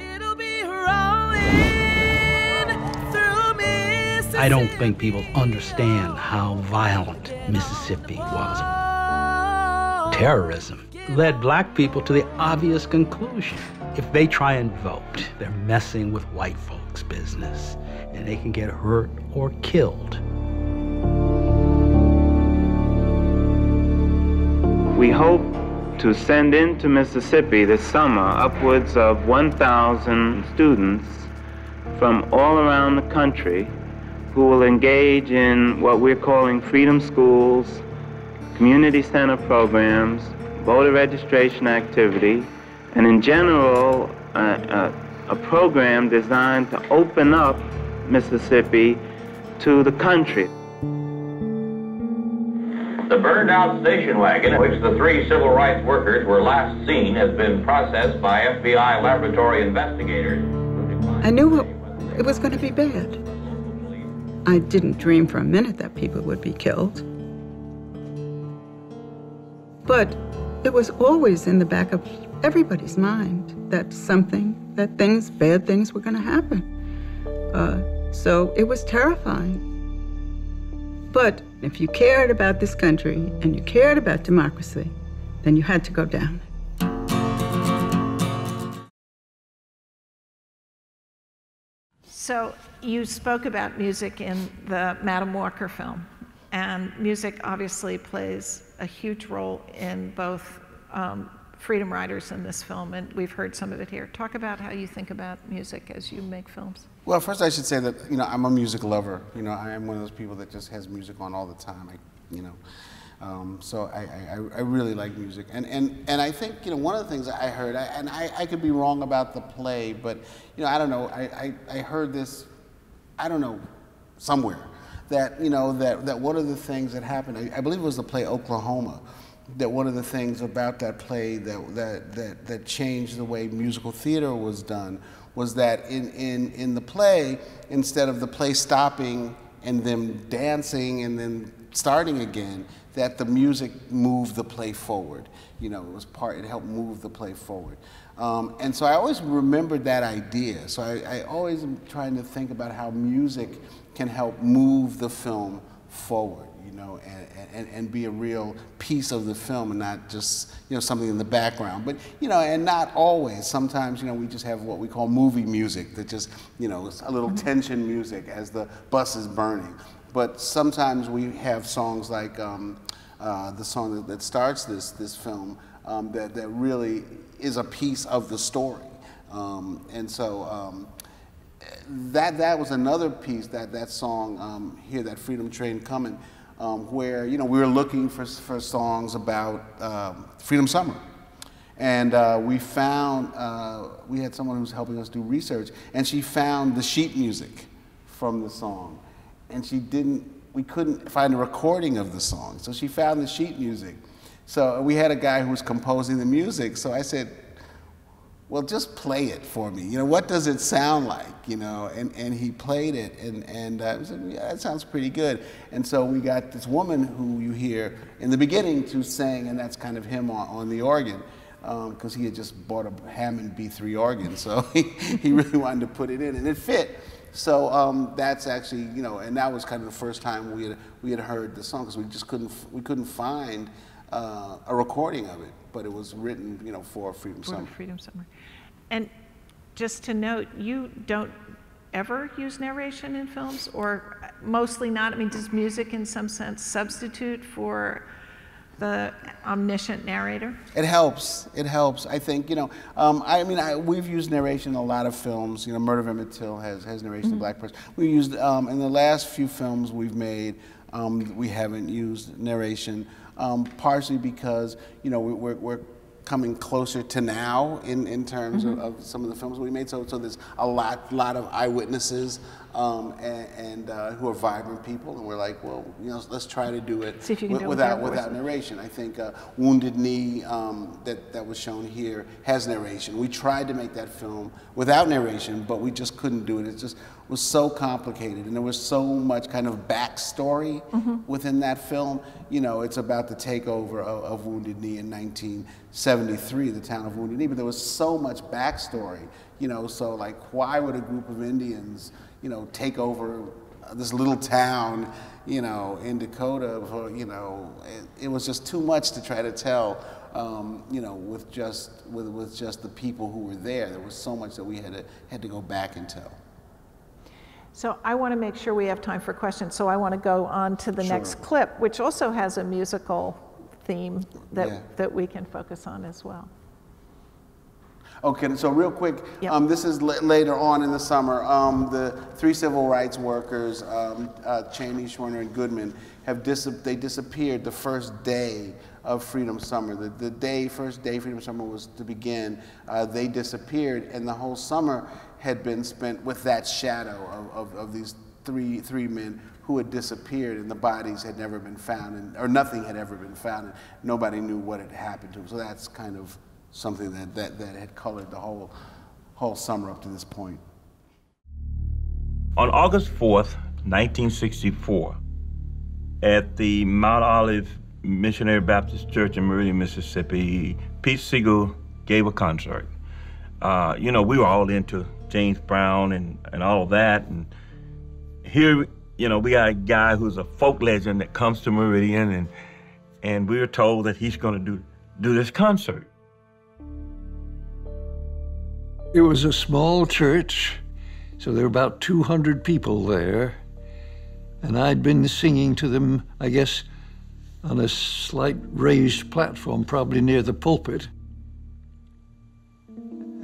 I don't think people understand how violent Mississippi was. Terrorism led black people to the obvious conclusion. If they try and vote, they're messing with white folks' business, and they can get hurt or killed. We hope to send into Mississippi this summer upwards of 1,000 students from all around the country who will engage in what we're calling freedom schools, community center programs, voter registration activity, and in general, a program designed to open up Mississippi to the country. The burned-out station wagon in which the 3 civil rights workers were last seen has been processed by FBI laboratory investigators. I knew it was going to be bad. I didn't dream for a minute that people would be killed. But it was always in the back of everybody's mind that bad things were going to happen. So it was terrifying. But if you cared about this country and you cared about democracy, then you had to go down. So you spoke about music in the Madam Walker film, and music obviously plays a huge role in both freedom riders in this film, and we've heard some of it here. Talk about how you think about music as you make films. Well, first I should say that, I'm a music lover. I am one of those people that just has music on all the time. So I really like music. And I think, one of the things I heard, and I could be wrong about the play, but, I don't know, I heard this, I don't know, somewhere, that, that one of the things that happened, I believe it was the play Oklahoma, that one of the things about that play that changed the way musical theater was done was that in the play, instead of the play stopping and them dancing and then starting again, that the music moved the play forward. It helped move the play forward. And so I always remembered that idea. So I always am trying to think about how music can help move the film forward, and be a real piece of the film and not just, something in the background. But, and not always. Sometimes, we just have what we call movie music that just, it's a little tension music as the bus is burning. But sometimes we have songs like the song that starts this film that really is a piece of the story. And so that was another piece, that song, Hear That Freedom Train Coming, where, we were looking for songs about Freedom Summer. And we found, we had someone who was helping us do research, and she found the sheet music from the song. And we couldn't find a recording of the song. So she found the sheet music. So we had a guy who was composing the music. So I said, well, just play it for me. What does it sound like? And he played it, and we said, yeah, that sounds pretty good. And so we got this woman who you hear in the beginning to sing, and that's kind of him on the organ, because he had just bought a Hammond B3 organ, so he really wanted to put it in, and it fit. So that's actually, and that was kind of the first time we had heard the song, because we couldn't find a recording of it, but it was written, for Freedom Summer. Freedom Summer. And just to note, you don't ever use narration in films, or mostly not? I mean, does music in some sense substitute for the omniscient narrator? It helps. It helps. I think, you know, we've used narration in a lot of films. You know, Murder of Emmett Till has narration in the black person. We used, in the last few films we've made, we haven't used narration, partially because, you know, we're coming closer to now in terms of some of the films we made. So there's a lot of eyewitnesses and who are vibrant people, and we're like, well, you know, let's try to do it without narration. I think Wounded Knee that was shown here has narration. We tried to make that film without narration, but we just couldn't do it. It just was so complicated, and there was so much kind of backstory within that film. You know, it's about the takeover of Wounded Knee in 1973, the town of Wounded Knee, but there was so much backstory. You know, so like, why would a group of Indians, you know, take over this little town, you know, in Dakota? For, you know, it was just too much to try to tell, you know, with just the people who were there. There was so much that we had to go back and tell. So I want to make sure we have time for questions. So I want to go on to the next clip, which also has a musical theme that we can focus on as well. Okay, so real quick, this is later on in the summer. The 3 civil rights workers, Cheney, Schwerner, and Goodman, they disappeared the first day of Freedom Summer. The first day Freedom Summer was to begin, they disappeared, and the whole summer had been spent with that shadow of these three men who had disappeared, and the bodies had never been found, or nothing had ever been found, and nobody knew what had happened to them. So that's kind of something that had colored the whole summer up to this point. On August 4th, 1964, at the Mount Olive Missionary Baptist Church in Meridian, Mississippi, Pete Segal gave a concert. You know, we were all into James Brown and all of that, and here, you know, we got a guy who's a folk legend that comes to Meridian, and we were told that he's going to do this concert. It was a small church, so there were about 200 people there, and I'd been singing to them, I guess, on a slight raised platform, probably near the pulpit.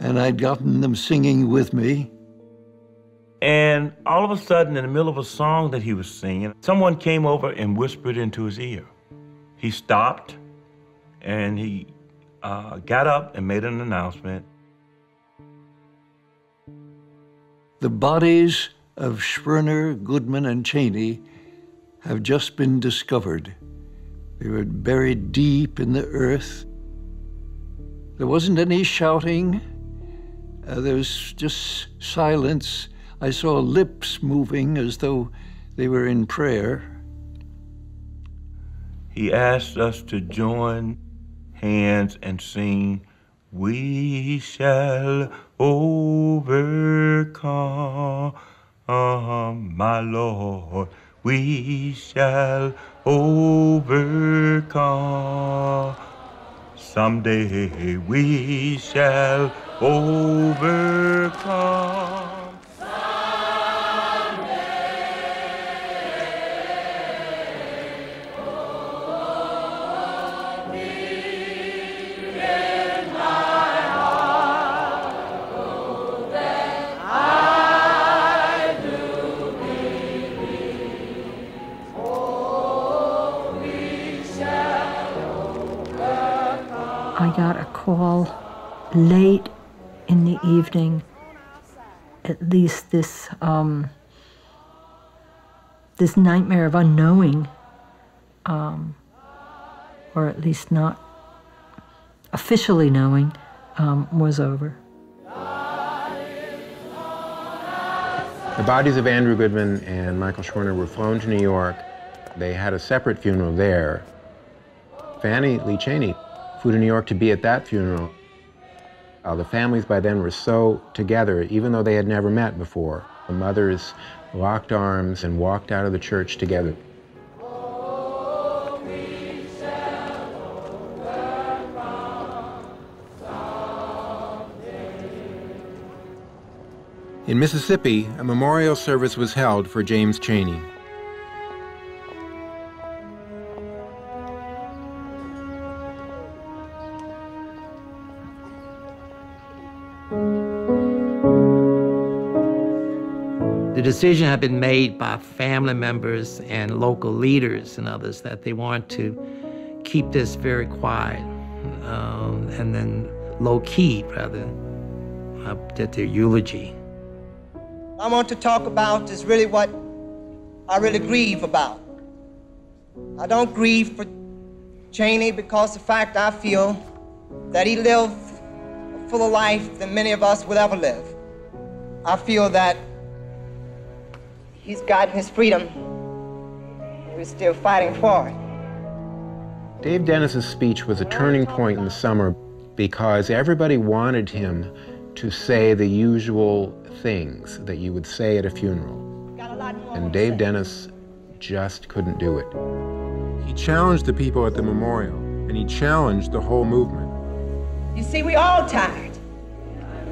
And I'd gotten them singing with me. And all of a sudden, in the middle of a song that he was singing, someone came over and whispered into his ear. He stopped, and he got up and made an announcement. The bodies of Schwerner, Goodman, and Cheney have just been discovered. They were buried deep in the earth. There wasn't any shouting. There was just silence. I saw lips moving as though they were in prayer. He asked us to join hands and sing, "We shall overcome, my Lord. We shall overcome. Someday we shall overcome." I got a call late in the evening, at least this nightmare of unknowing, or at least not officially knowing, was over. The bodies of Andrew Goodman and Michael Schwerner were flown to New York. They had a separate funeral there. Fannie Lee Cheney flew to New York to be at that funeral. The families by then were so together, even though they had never met before. The mothers locked arms and walked out of the church together. In Mississippi, a memorial service was held for James Cheney. The decision had been made by family members and local leaders and others that they wanted to keep this very quiet and then low-key, rather, did their eulogy. I want to talk about is really what I really grieve about. I don't grieve for Cheney because the fact I feel that he lived a fuller life than many of us will ever live. I feel that he's gotten his freedom. We're still fighting for it. Dave Dennis's speech was a turning point in the summer because everybody wanted him to say the usual things that you would say at a funeral. And Dave Dennis just couldn't do it. He challenged the people at the memorial, and he challenged the whole movement. You see, we all tired.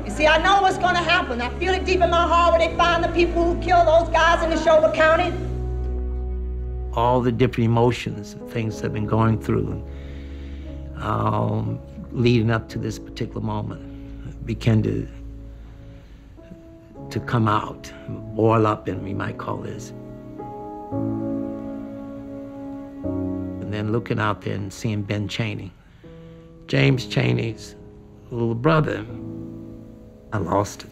You see, I know what's gonna happen. I feel it deep in my heart when they find the people who killed those guys in Neshoba County. All the different emotions and things I've been going through leading up to this particular moment began to come out, boil up in me, you might call this. And then looking out there and seeing Ben Cheney, James Cheney's little brother, I lost it.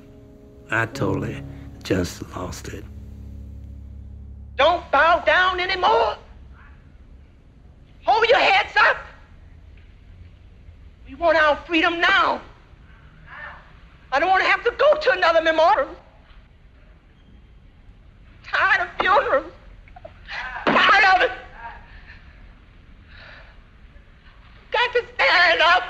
I totally just lost it. Don't bow down anymore. Hold your heads up. We want our freedom now. I don't want to have to go to another memorial. Tired of funerals. Tired of it. Got to stand up.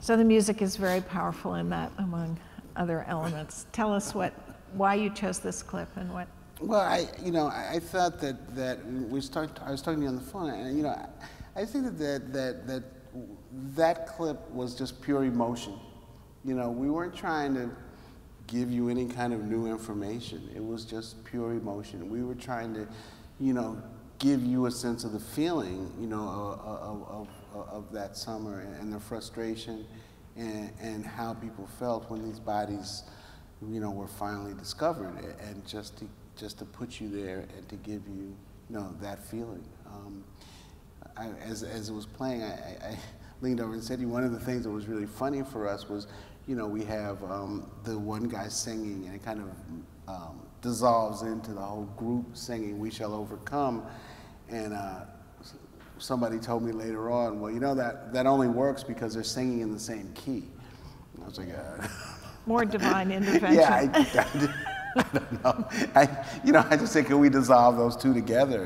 So the music is very powerful in that, among other elements. Tell us why you chose this clip and what. Well, I thought that I was talking to you on the phone, and I think that clip was just pure emotion. We weren't trying to give you any kind of new information. It was just pure emotion. We were trying to, give you a sense of the feeling, of that summer and the frustration and how people felt when these bodies, were finally discovered, and just to put you there and to give you, that feeling. As it was playing, I leaned over and said to you, one of the things that was really funny for us was, we have the one guy singing, and it kind of dissolves into the whole group singing "We Shall Overcome," and somebody told me later on, well, that only works because they're singing in the same key. And I was like, more divine intervention. Yeah, I don't know. I just said, can we dissolve those two together?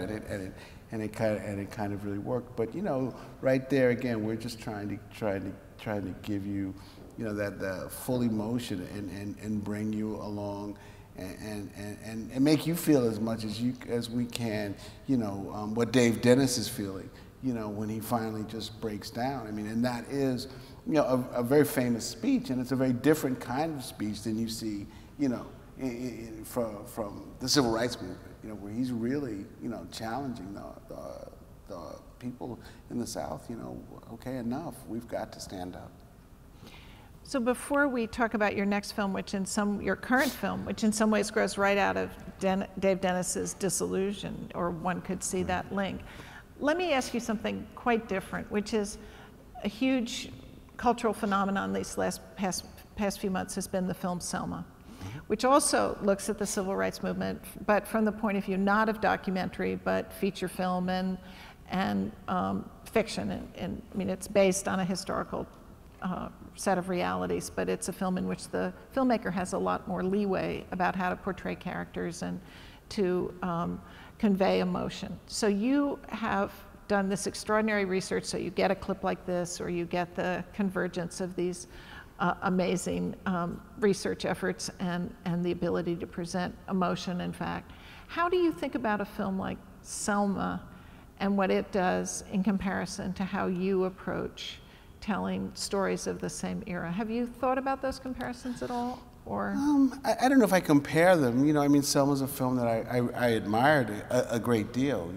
And it kind of really worked. But right there again, we're just trying to give you, that the full emotion and bring you along. And make you feel as much as we can, what Dave Dennis is feeling, when he finally just breaks down. I mean, and that is, a very famous speech, and it's a very different kind of speech than you see, from the civil rights movement, where he's really, challenging the people in the South, okay, enough, we've got to stand up. So before we talk about your next film, your current film, which in some ways grows right out of Dave Dennis's Disillusion, or one could see that link, let me ask you something quite different, which is a huge cultural phenomenon these past few months has been the film Selma, which also looks at the civil rights movement, but from the point of view not of documentary, but feature film and fiction. And I mean, it's based on a historical set of realities, but it's a film in which the filmmaker has a lot more leeway about how to portray characters and to convey emotion. So you have done this extraordinary research, so you get a clip like this, or you get the convergence of these amazing research efforts and the ability to present emotion and fact. How do you think about a film like Selma and what it does in comparison to how you approach telling stories of the same era? Have you thought about those comparisons at all? Or I don't know if I compare them. I mean, Selma's a film that I admired a great deal.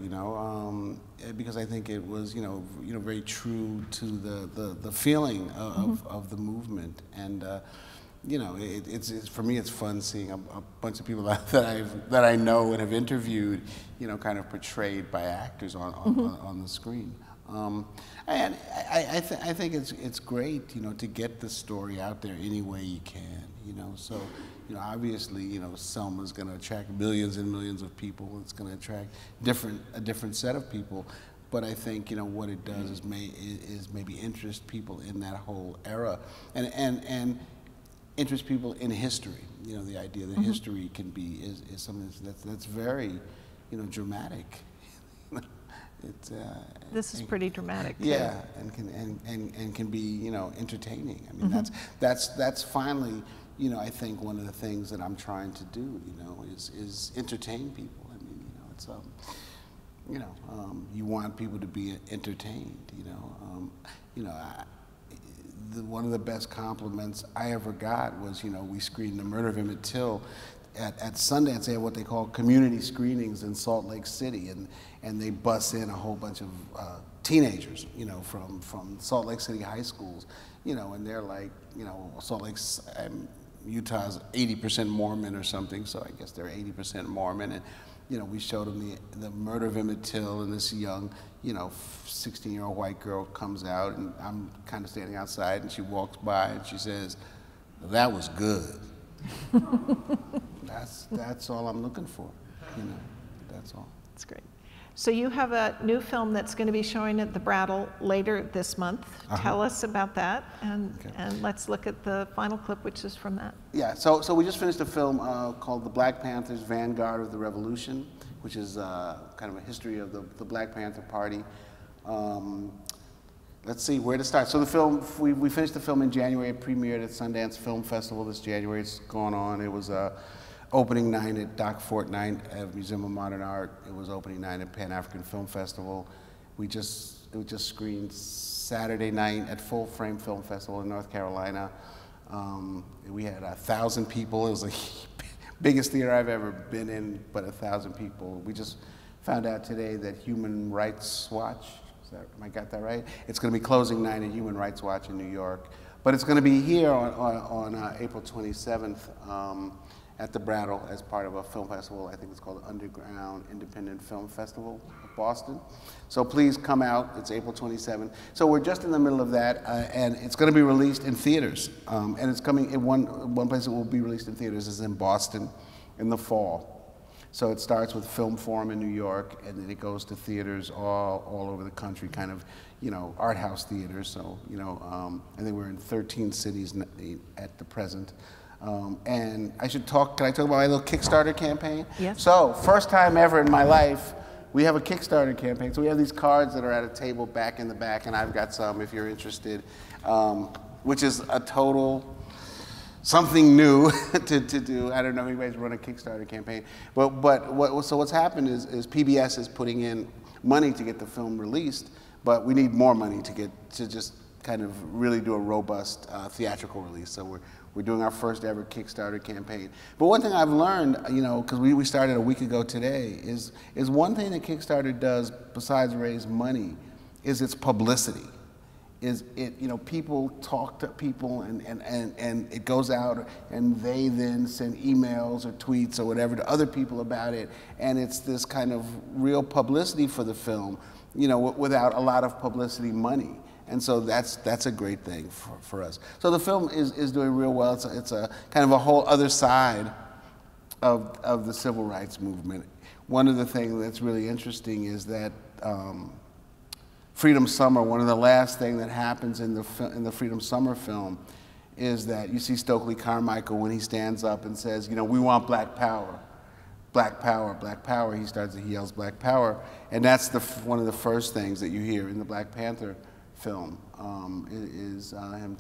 because I think it was, very true to the feeling of the movement. And, it's for me, it's fun seeing a bunch of people that I know and have interviewed, kind of portrayed by actors on the screen. And I think it's great, to get the story out there any way you can, So, obviously, Selma's going to attract millions and millions of people. It's going to attract a different set of people. But I think, what it does is maybe interest people in that whole era, and interest people in history. The idea that history can be is something that's very, dramatic. This is pretty dramatic too. Yeah, and can be entertaining. I mean, that's finally I think one of the things that I'm trying to do is entertain people. I mean it's you want people to be entertained. One of the best compliments I ever got was we screened The Murder of Emmett Till at Sundance. They have what they call community screenings in Salt Lake City, and they bus in a whole bunch of teenagers, from Salt Lake City high schools, and they're like, Salt Lake, Utah's 80% Mormon or something, so I guess they're 80% Mormon, and we showed them the Murder of Emmett Till, and this young, 16-year-old white girl comes out, and I'm kind of standing outside, and she walks by, and she says, "That was good." That's all I'm looking for, that's all. That's great. So you have a new film that's going to be showing at the Brattle later this month. Tell us about that, and let's look at the final clip, which is from that. Yeah, so we just finished a film called The Black Panthers: Vanguard of the Revolution, which is kind of a history of the Black Panther Party. Let's see where to start. So the film, we finished the film in January. It premiered at Sundance Film Festival this January. It's gone on. It was opening night at Doc Fort Knight at Museum of Modern Art. It was opening night at Pan African Film Festival. It was just screened Saturday night at Full Frame Film Festival in North Carolina. We had 1,000 people. It was the biggest theater I've ever been in, but 1,000 people. We just found out today that Human Rights Watch, am I got that right? It's going to be closing night at Human Rights Watch in New York, but it's going to be here on April 27th at the Brattle as part of a film festival. I think it's called the Underground Independent Film Festival of Boston. So please come out. It's April 27th. So we're just in the middle of that, and it's going to be released in theaters. And it's coming in one place that will be released in theaters is in Boston in the fall. So it starts with Film Forum in New York, and then it goes to theaters all over the country, kind of, art house theaters. So, I think we're in 13 cities at the present. And can I talk about my little Kickstarter campaign? Yes. So, first time ever in my life, we have a Kickstarter campaign. So we have these cards that are at a table back in the back, and I've got some if you're interested, which is a total something new to do. I don't know if anybody's run a Kickstarter campaign, so what's happened is PBS is putting in money to get the film released, but we need more money to just kind of really do a robust theatrical release. So we're doing our first ever Kickstarter campaign. But one thing I've learned, because we started a week ago today, is one thing that Kickstarter does besides raise money is its publicity. People talk to people and it goes out and they then send emails or tweets or whatever to other people about it, and it's this kind of real publicity for the film, without a lot of publicity money. And so that's a great thing for us. So the film is doing real well. It's a kind of a whole other side of the civil rights movement. One of the things that's really interesting is that Freedom Summer, one of the last things that happens in the Freedom Summer film is that you see Stokely Carmichael when he stands up and says, we want Black Power. Black Power, Black Power. He yells Black Power. And that's one of the first things that you hear in the Black Panther film, is him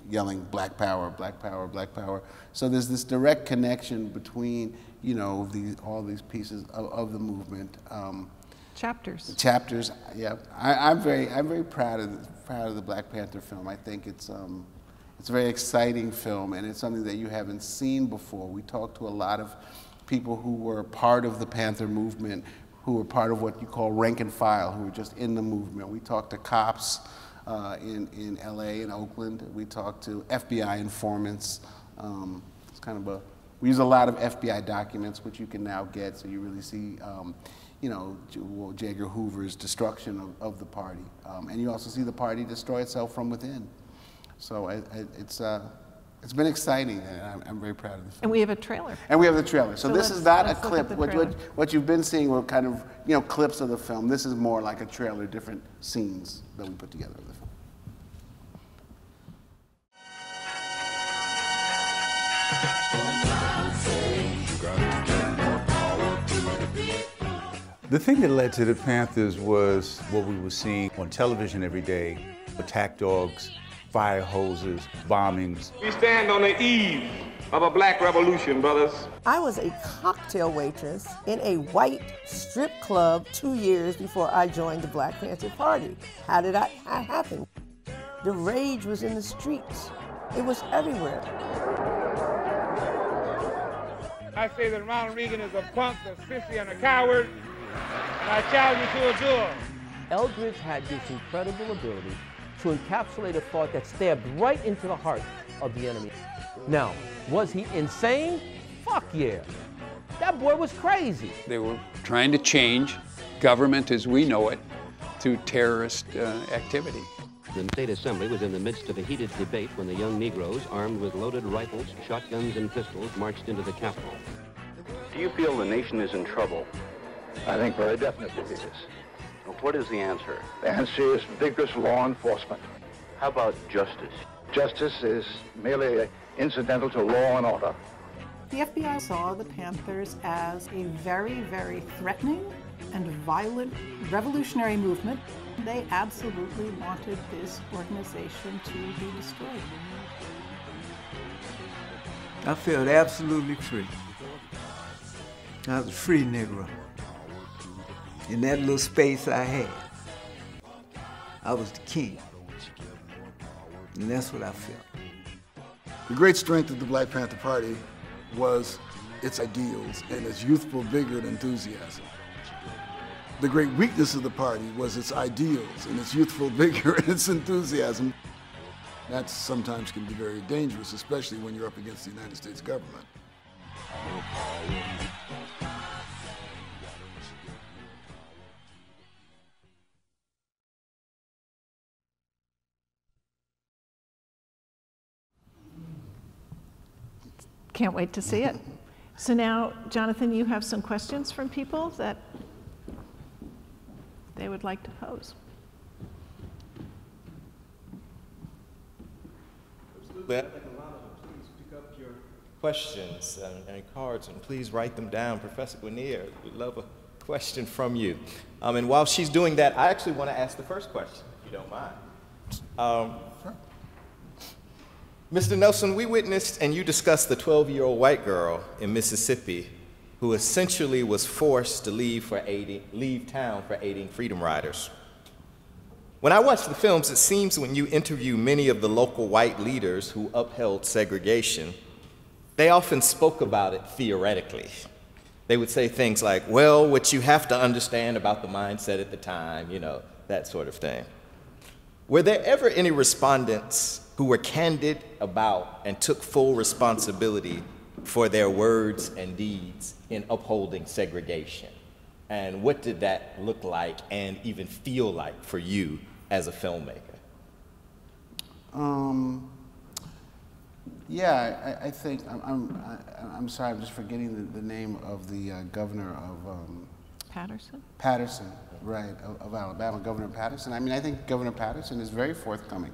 yelling Black Power, Black Power, Black Power. So there's this direct connection between, all these pieces of the movement. Chapters. Chapters, yeah. I'm very proud of the Black Panther film. I think it's a very exciting film, and it's something that you haven't seen before. We talked to a lot of people who were part of the Panther movement, who were part of what you call rank and file, who were just in the movement. We talked to cops in LA and Oakland. We talked to FBI informants. It's kind of we use a lot of FBI documents, which you can now get, so you really see, you know, J. Edgar Hoover's destruction of the party. And you also see the party destroy itself from within. So it's been exciting, and I'm very proud of the film. And we have a trailer. And we have the trailer. So this is not a clip. What What you've been seeing were kind of, you know, clips of the film. This is more like a trailer, different scenes that we put together of the film. The thing that led to the Panthers was what we were seeing on television every day: attack dogs, fire hoses, bombings. We stand on the eve of a black revolution, brothers. I was a cocktail waitress in a white strip club 2 years before I joined the Black Panther Party. How did that happen? The rage was in the streets. It was everywhere. I say that Ronald Reagan is a punk, a sissy, and a coward, and I challenge you to a duel. Eldridge had this incredible ability to encapsulate a thought that stabbed right into the heart of the enemy. Now, was he insane? Fuck yeah. That boy was crazy. They were trying to change government as we know it through terrorist activity. The State Assembly was in the midst of a heated debate when the young Negroes, armed with loaded rifles, shotguns, and pistols, marched into the Capitol. Do you feel the nation is in trouble? I think very definitely it is. Well, what is the answer? The answer is vigorous law enforcement. How about justice? Justice is merely incidental to law and order. The FBI saw the Panthers as a very, very threatening and violent revolutionary movement. They absolutely wanted this organization to be destroyed. I felt absolutely free. I was a free Negro. In that little space I had, I was the king. And that's what I felt. The great strength of the Black Panther Party was its ideals and its youthful vigor and enthusiasm. The great weakness of the party was its ideals and its youthful vigor and its enthusiasm. That sometimes can be very dangerous, especially when you're up against the United States government. Can't wait to see it. So now, Jonathan, you have some questions from people that they would like to pose. Absolutely. I'd like a lot of them. Please pick up your questions and cards, and please write them down. Professor Guinier, we'd love a question from you. And while she's doing that, I actually want to ask the first question, if you don't mind. Sure. Mr. Nelson, we witnessed and you discussed the 12-year-old white girl in Mississippi who essentially was forced to leave town for aiding freedom riders. When I watch the films, it seems when you interview many of the local white leaders who upheld segregation, they often spoke about it theoretically. They would say things like, well, what you have to understand about the mindset at the time, you know, that sort of thing. Were there ever any respondents who were candid about and took full responsibility for their words and deeds in upholding segregation? And what did that look like and even feel like for you as a filmmaker? Yeah, I think, I'm sorry, I'm just forgetting the name of the governor of... Patterson? Patterson, right, of Alabama, Governor Patterson. I mean, I think Governor Patterson is very forthcoming.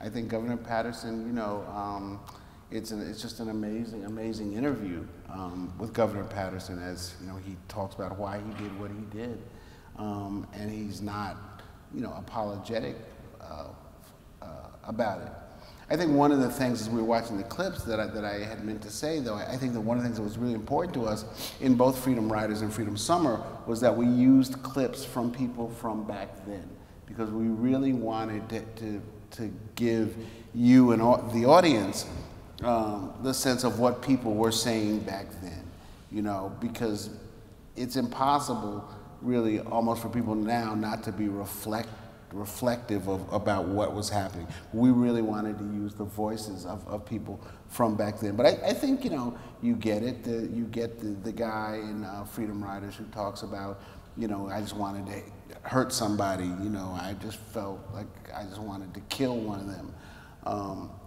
I think Governor Patterson, you know, it's just an amazing interview with Governor Patterson, as you know, he talks about why he did what he did, and he's not, you know, apologetic about it. I think one of the things as we were watching the clips that I had meant to say, though, I think that one of the things that was really important to us in both Freedom Riders and Freedom Summer was that we used clips from people from back then, because we really wanted to give you and the audience the sense of what people were saying back then, you know, because it's impossible really almost for people now not to be reflective about what was happening. We really wanted to use the voices of people from back then. But I think, you know, you get it. You get the guy in Freedom Riders who talks about, you know, I just wanted to hurt somebody, you know, I just felt like I just wanted to kill one of them.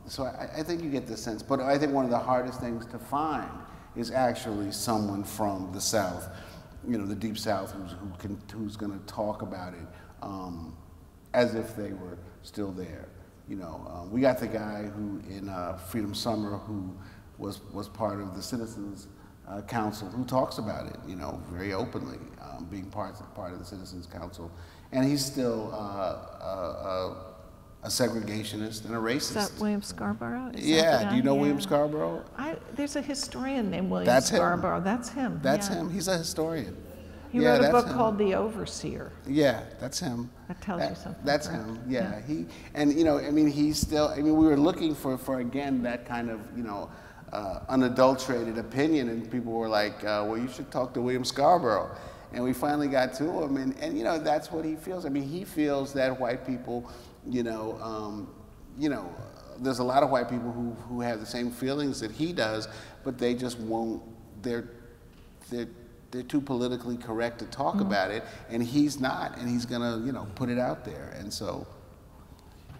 So I think you get the sense. But I think one of the hardest things to find is actually someone from the South, you know, the Deep South, who's going to talk about it as if they were still there. You know, we got the guy who in Freedom Summer who was part of the Citizens Council who talks about it, you know, very openly, being part of the Citizens Council, and he's still a segregationist and a racist. Is that William Scarborough? Yeah. Do you know William Scarborough? There's a historian named William That's Scarborough. Him. That's him. That's him. He's a historian. He wrote a book called The Overseer. Yeah, that's him. That tells you something. That's him. Yeah. And you know, I mean, he's still. I mean, we were looking for again that kind of, you know, unadulterated opinion, and people were like, well, you should talk to William Scarborough. And we finally got to him, and you know, that's what he feels. I mean, he feels that white people, you know, there's a lot of white people who have the same feelings that he does, but they just won't. They're too politically correct to talk about it, and he's not, and he's gonna, you know, put it out there, and so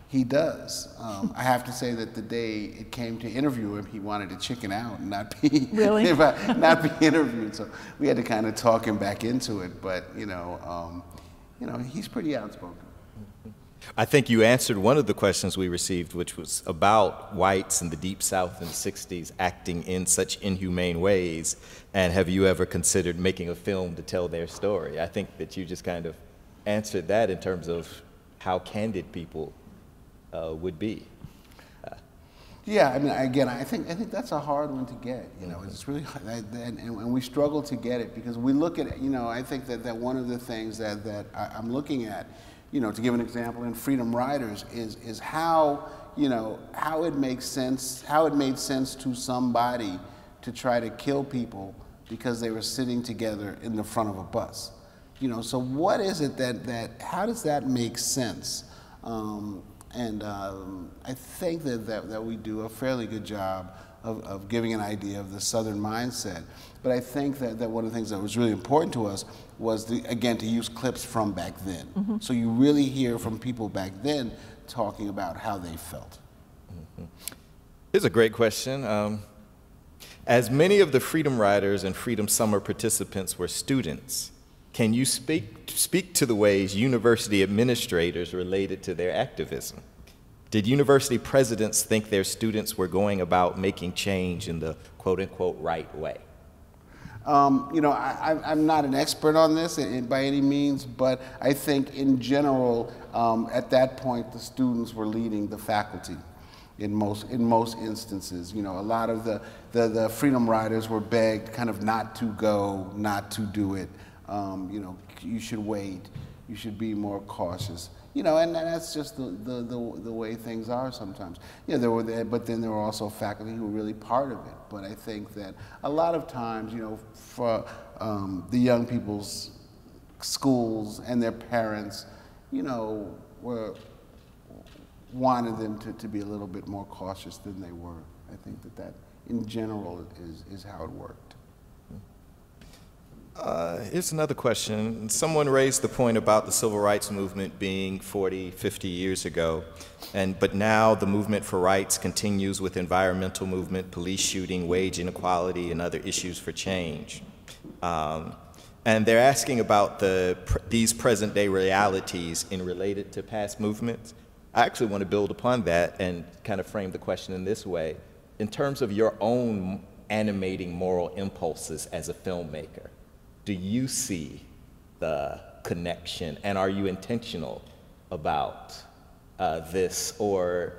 he does. I have to say that the day it came to interview him, he wanted to chicken out and not be not be interviewed. So we had to kind of talk him back into it. But you know, he's pretty outspoken. I think you answered one of the questions we received, which was about whites in the Deep South in the 60s acting in such inhumane ways. And have you ever considered making a film to tell their story? I think that you just kind of answered that in terms of how candid people would be. Yeah, I mean, again, I think that's a hard one to get. You know, it's really hard, and we struggle to get it because we look at it. You know, I think that one of the things that I'm looking at, you know, to give an example in Freedom Riders is how, you know, how it makes sense, how it made sense to somebody to try to kill people because they were sitting together in the front of a bus. You know, so what is it that how does that make sense? I think that we do a fairly good job of giving an idea of the Southern mindset. But I think that one of the things that was really important to us was, again, to use clips from back then. Mm-hmm. So you really hear from people back then talking about how they felt. Mm-hmm. Here's a great question. As many of the Freedom Riders and Freedom Summer participants were students, can you speak to the ways university administrators related to their activism? Did university presidents think their students were going about making change in the quote-unquote right way? You know, I'm not an expert on this by any means, but I think in general, at that point, the students were leading the faculty in most instances. You know, a lot of the Freedom Riders were begged kind of not to go, not to do it. You know, you should wait, you should be more cautious. You know, and that's just the way things are sometimes. Yeah, but then there were also faculty who were really part of it. But I think that a lot of times, you know, for the young people's schools and their parents, you know, wanted them to be a little bit more cautious than they were. I think that in general is how it worked. Here's another question. Someone raised the point about the civil rights movement being 40, 50 years ago, but now the movement for rights continues with environmental movement, police shooting, wage inequality, and other issues for change. And they're asking about these present-day realities in related to past movements. I actually want to build upon that and kind of frame the question in this way. In terms of your own animating moral impulses as a filmmaker, do you see the connection, and are you intentional about this? Or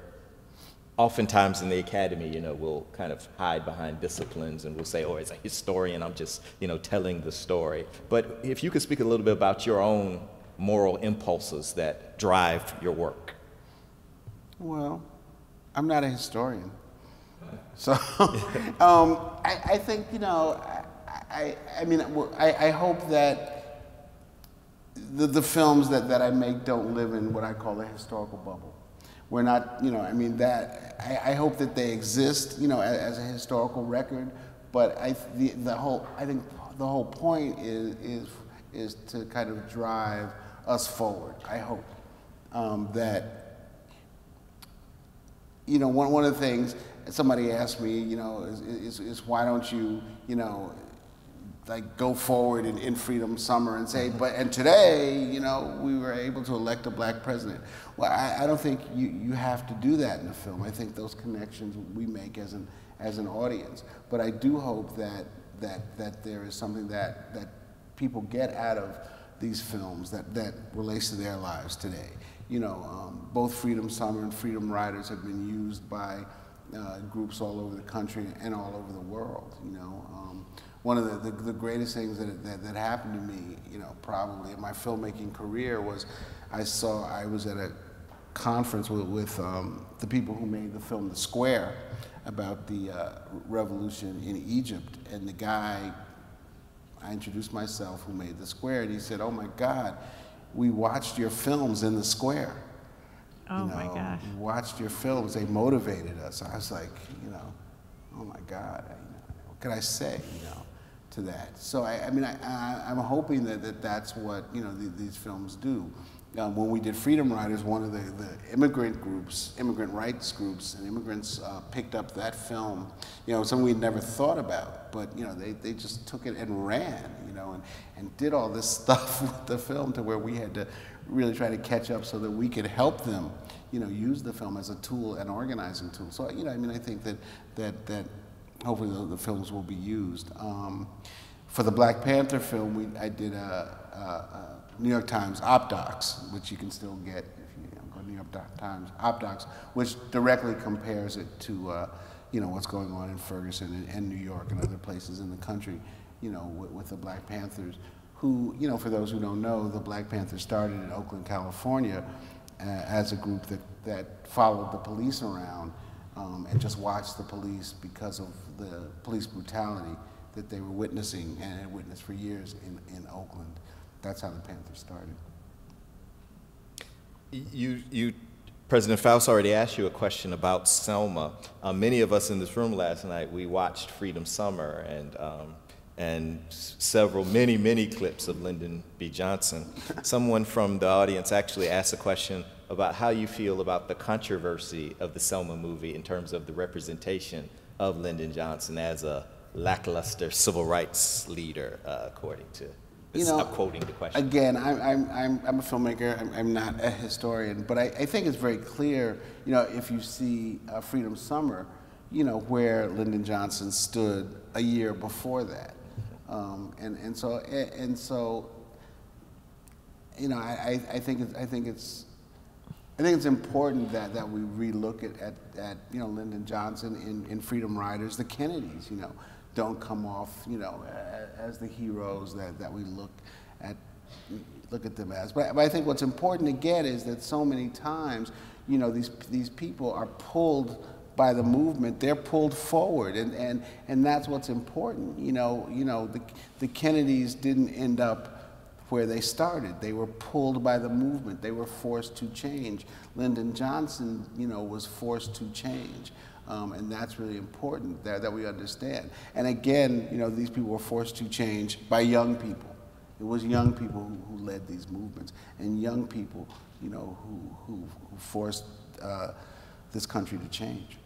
oftentimes in the academy, you know, we'll kind of hide behind disciplines and we'll say, oh, as a historian, I'm just, you know, telling the story. But if you could speak a little bit about your own moral impulses that drive your work. Well, I'm not a historian. So I think, you know, I mean, I hope that the films that I make don't live in what I call a historical bubble. We're not, you know, I mean, I hope that they exist, you know, as a historical record, but I think the whole point is to kind of drive us forward. I hope that, you know, one of the things somebody asked me, you know, is why don't you, you know, like go forward in Freedom Summer and say, and today, you know, we were able to elect a black president. Well, I don't think you have to do that in a film. I think those connections we make as an audience. But I do hope that there is something that people get out of these films that relates to their lives today. You know, both Freedom Summer and Freedom Riders have been used by groups all over the country and all over the world. You know, one of the greatest things that happened to me, you know, probably in my filmmaking career was I was at a conference with the people who made the film The Square about the revolution in Egypt, and the guy, I introduced myself, who made The Square, and he said, "Oh my God, we watched your films in the square." Oh, you know, my gosh. We watched your films, they motivated us. I was like, you know, oh my God, what could I say, you know, to that? So I'm hoping that's what, you know, these films do. When we did Freedom Riders, one of the immigrant rights groups, and immigrants picked up that film, you know, something we'd never thought about, but, you know, they just took it and ran, you know, and did all this stuff with the film to where we had to really try to catch up so that we could help them, you know, use the film as a tool, an organizing tool. So, you know, I mean, I think that hopefully the films will be used. For the Black Panther film, I did a New York Times op docs, which you can still get if you go to New York Times op docs, which directly compares it to you know, what's going on in Ferguson and New York and other places in the country, you know, with the Black Panthers, who, you know, for those who don't know, the Black Panthers started in Oakland, California, as a group that followed the police around and just watched the police because of the police brutality that they were witnessing and had witnessed for years in Oakland. That's how the Panthers started. President Faust already asked you a question about Selma. Many of us in this room last night, we watched Freedom Summer and many clips of Lyndon B. Johnson. Someone from the audience actually asked a question about how you feel about the controversy of the Selma movie in terms of the representation of Lyndon Johnson as a lackluster civil rights leader, according to. You know, I'm quoting the question. Again, I'm a filmmaker. I'm not a historian, but I think it's very clear. You know, if you see Freedom Summer, you know where Lyndon Johnson stood a year before that, and so, you know, I think it's important that we relook at you know, Lyndon Johnson in Freedom Riders. The Kennedys, you know, don't come off, you know, as the heroes that we look at them as. But I think what's important again is that so many times, you know, these people are pulled by the movement. They're pulled forward, and that's what's important. You know, the Kennedys didn't end up where they started. They were pulled by the movement. They were forced to change. Lyndon Johnson, you know, was forced to change. And that's really important that we understand. And again, you know, these people were forced to change by young people. It was young people who led these movements, and young people, you know, who forced this country to change.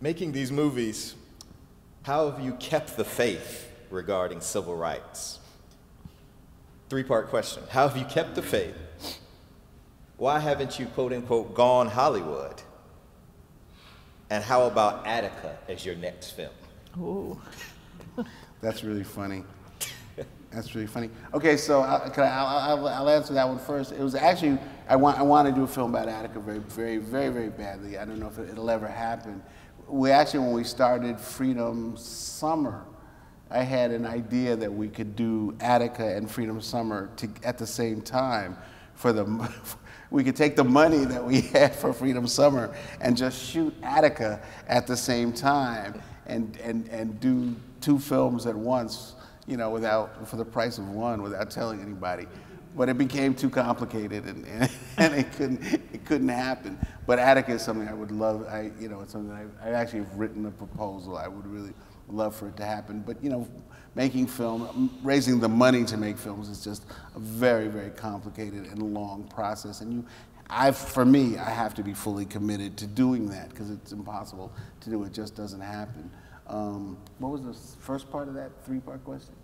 Making these movies, how have you kept the faith regarding civil rights? Three-part question. How have you kept the faith? Why haven't you, quote unquote, gone Hollywood? And how about Attica as your next film? Ooh. That's really funny. That's really funny. Okay, so I'll answer that one first. It was actually, I want to do a film about Attica very badly. I don't know if it'll ever happen. We actually, when we started Freedom Summer, I had an idea that we could do Attica and Freedom Summer at the same time. We could take the money that we had for Freedom Summer and just shoot Attica at the same time and do 2 films at once, you know, for the price of one, without telling anybody. But it became too complicated, and it couldn't happen. But Attica is something I would love. You know, it's something I actually have written a proposal. I would really love for it to happen. But you know, making film, raising the money to make films is just a very, very complicated and long process. And for me, I have to be fully committed to doing that because it's impossible to do. It just doesn't happen. What was the first part of that 3-part question?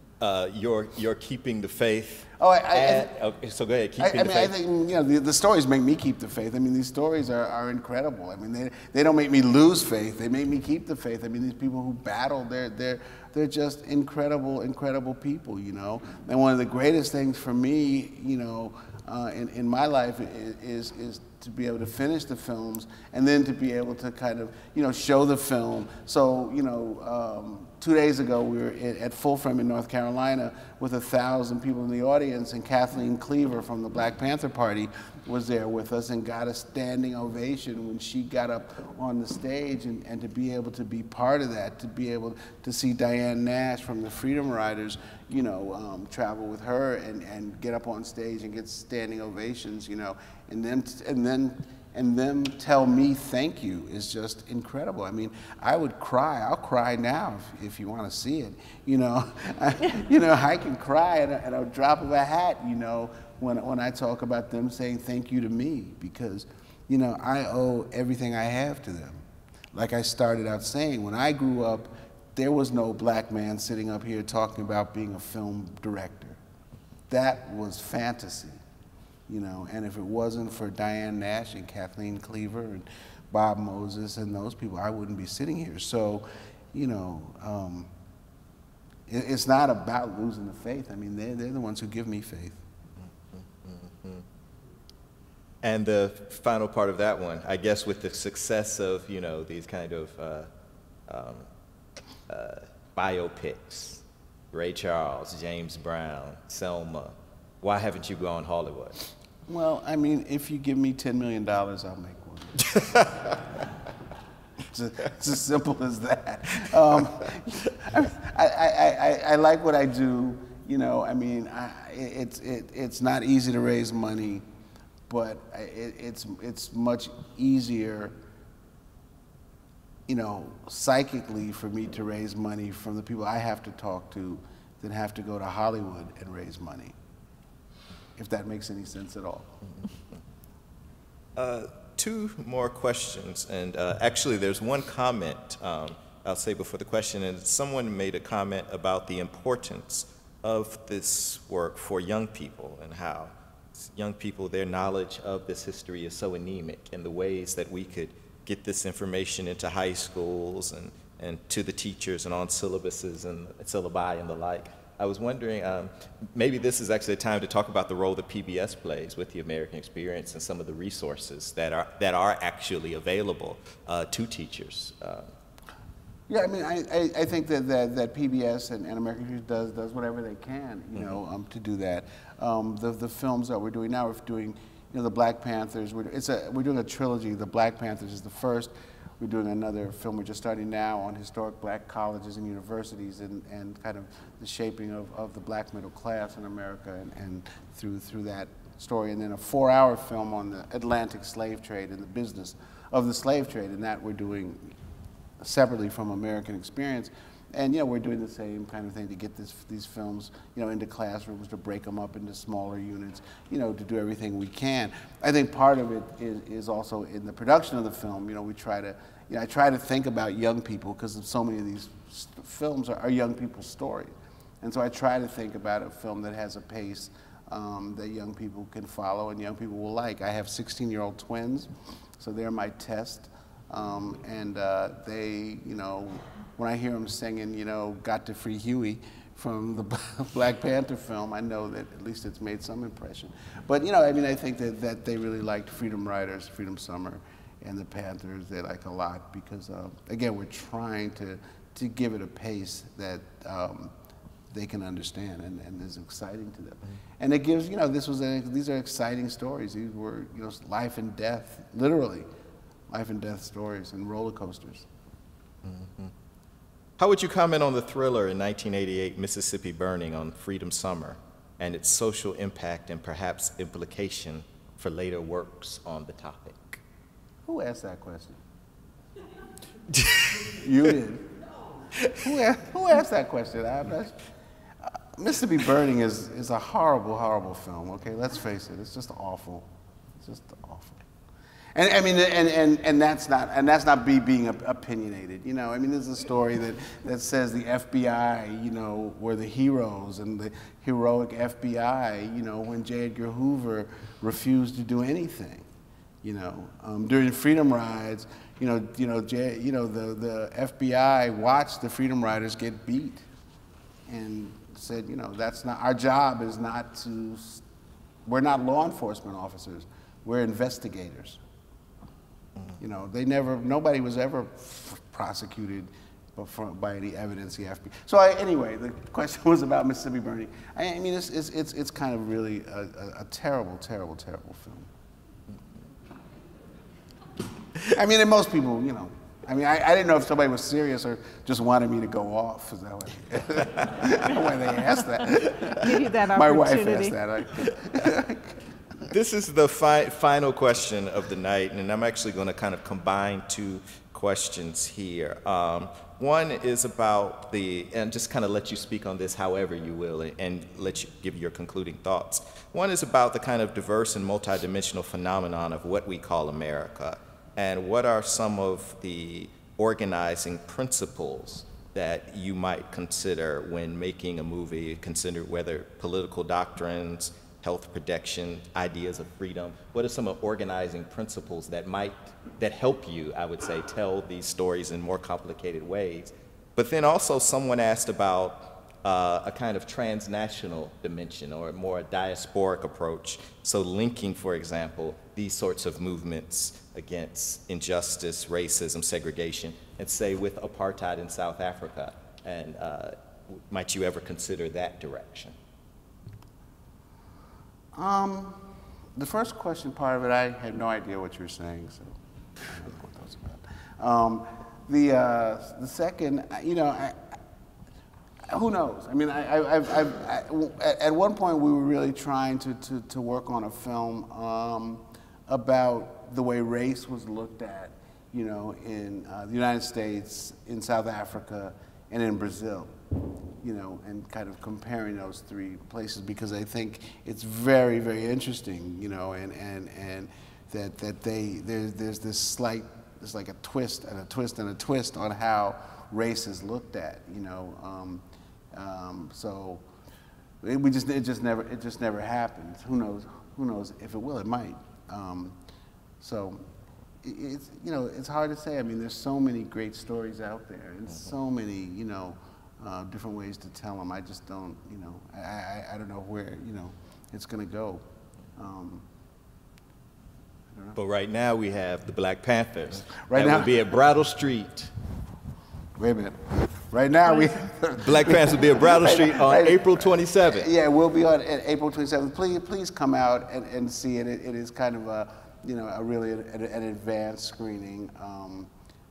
You're keeping the faith. Oh, okay, so go ahead, keeping the faith. I think, you know, the stories make me keep the faith. I mean, these stories are incredible. I mean, they don't make me lose faith. They make me keep the faith. I mean, these people who battle, they're just incredible, incredible people, you know. And one of the greatest things for me, you know, in my life is to be able to finish the films and then to be able to kind of, you know, show the film. So, you know, 2 days ago we were at Full Frame in North Carolina with 1,000 people in the audience, and Kathleen Cleaver from the Black Panther Party was there with us and got a standing ovation when she got up on the stage, and to be able to be part of that, to be able to see Diane Nash from the Freedom Riders, you know, travel with her and get up on stage and get standing ovations, you know, and them tell me thank you is just incredible. I mean, I would cry. I'll cry now if you want to see it. You know, I can cry at a drop of a hat, you know, when I talk about them saying thank you to me, because, you know, I owe everything I have to them. Like I started out saying, when I grew up, there was no black man sitting up here talking about being a film director. That was fantasy. You know, and if it wasn't for Diane Nash and Kathleen Cleaver and Bob Moses and those people, I wouldn't be sitting here. So, you know, it's not about losing the faith. I mean, they're the ones who give me faith. And the final part of that one, I guess, with the success of, you know, these kind of biopics, Ray Charles, James Brown, Selma, why haven't you gone Hollywood? Well, I mean, if you give me $10 million, I'll make one. It's as simple as that. I like what I do. You know, I mean, it's not easy to raise money, but it's much easier, you know, psychically for me to raise money from the people I have to talk to than have to go to Hollywood and raise money, if that makes any sense at all. 2 more questions, and actually there's one comment I'll say before the question, and someone made a comment about the importance of this work for young people and how young people, their knowledge of this history is so anemic, and the ways that we could get this information into high schools and to the teachers and on syllabuses and syllabi and the like. I was wondering, maybe this is actually a time to talk about the role that PBS plays with the American experience and some of the resources that are actually available to teachers. Yeah, I mean, I think that PBS and American Experience does whatever they can, you know, to do that. The films that we're doing now, we're doing, you know, the Black Panthers. We're doing a trilogy. The Black Panthers is the first. We're doing another film we're just starting now on historic black colleges and universities and kind of the shaping of the black middle class in America and through that story. And then a 4-hour film on the Atlantic slave trade and the business of the slave trade, and that we're doing separately from American Experience. And, you know, we're doing the same kind of thing to get these films, you know, into classrooms, to break them up into smaller units, you know, to do everything we can. I think part of it is also in the production of the film. You know, we try to, you know, I try to think about young people because so many of these films are young people's stories. And so I try to think about a film that has a pace that young people can follow and young people will like. I have 16-year-old twins, so they're my test. They, you know, when I hear them singing, you know, "Got to Free Huey" from the Black Panther film, I know that at least it's made some impression. But, you know, I mean, I think that they really liked Freedom Riders, Freedom Summer, and the Panthers. They like a lot because, again, we're trying to give it a pace that they can understand and is exciting to them. And it gives, you know, these are exciting stories. These were, you know, life and death, literally, life and death stories and roller coasters. How would you comment on the thriller in 1988, Mississippi Burning, on Freedom Summer and its social impact and perhaps implication for later works on the topic? Who asked that question? You did. Who asked that question? Mississippi Burning is a horrible, horrible film. Okay, let's face it. It's just awful. It's just awful. And I mean, and that's not being opinionated. You know, I mean, there's a story that says the FBI, you know, were the heroes, and the heroic FBI, you know, when J. Edgar Hoover refused to do anything. You know, during Freedom Rides, the FBI watched the Freedom Riders get beat, and said, you know, that's not our job. Is not to. We're not law enforcement officers. We're investigators. You know, nobody was ever prosecuted by any evidence the FBI. So anyway, the question was about Mississippi Burning. I mean, it's kind of really a terrible, terrible, terrible film. I mean, and most people, you know, I mean, I didn't know if somebody was serious or just wanted me to go off. Is that why they asked that? Give you that opportunity. My wife asked that. This is the final question of the night, and I'm actually going to kind of combine two questions here. One is about and just kind of let you speak on this however you will, and let you give your concluding thoughts. One is about the kind of diverse and multidimensional phenomenon of what we call America, and what are some of the organizing principles that you might consider when making a movie, consider whether political doctrines, health protection, ideas of freedom. What are some of organizing principles that help you, I would say, tell these stories in more complicated ways? But then also someone asked about a kind of transnational dimension or a more diasporic approach. So linking, for example, these sorts of movements against injustice, racism, segregation, and say with apartheid in South Africa. And might you ever consider that direction? The first question part of it, I had no idea what you were saying, so I don't know what that was about. The second, you know, who knows? I mean, at one point we were really trying to work on a film about the way race was looked at, you know, in the United States, in South Africa, and in Brazil. You know, and kind of comparing those three places, because I think it's very, very interesting, you know, and that there's this slight, it's like a twist and a twist and a twist on how race is looked at, you know. So it just never happens. Who knows if it will? It might. So it's, you know, it's hard to say. I mean, there's so many great stories out there, and so many, you know, different ways to tell them. I just don't, you know, I don't know where, you know, it's going to go. I don't know. But right now we have the Black Panthers. Right that now will be at Brattle Street. Wait a minute. Right now we Black Panthers will be at Brattle Street on April 27th. Yeah, we'll be on April 27th. Please come out and see it. It is kind of a, you know, a really an advanced screening,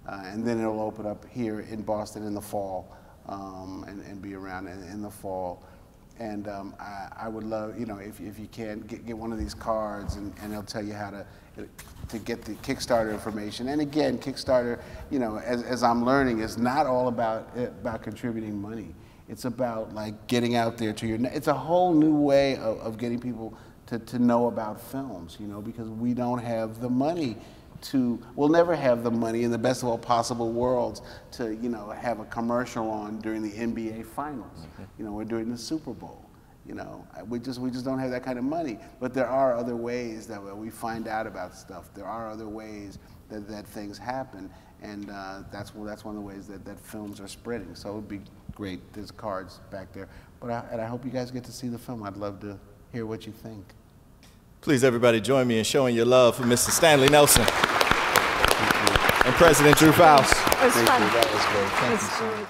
and then it'll open up here in Boston in the fall. And be around in the fall. And I would love, you know, if you can, get one of these cards, and they'll tell you how to get the Kickstarter information. And again, Kickstarter, you know, as I'm learning, is not all about contributing money. It's about like getting out there to it's a whole new way of getting people to know about films, you know, because we don't have the money we'll never have the money in the best of all possible worlds to, you know, have a commercial on during the NBA Finals, you know, or during the Super Bowl. You know, we just don't have that kind of money. But there are other ways that we find out about stuff. There are other ways that things happen, and that's one of the ways that films are spreading. So it would be great. There's cards back there. But I hope you guys get to see the film. I'd love to hear what you think. Please, everybody, join me in showing your love for Mr. Stanley Nelson and President Drew Faust. It was fun. That was great. Thank you so much.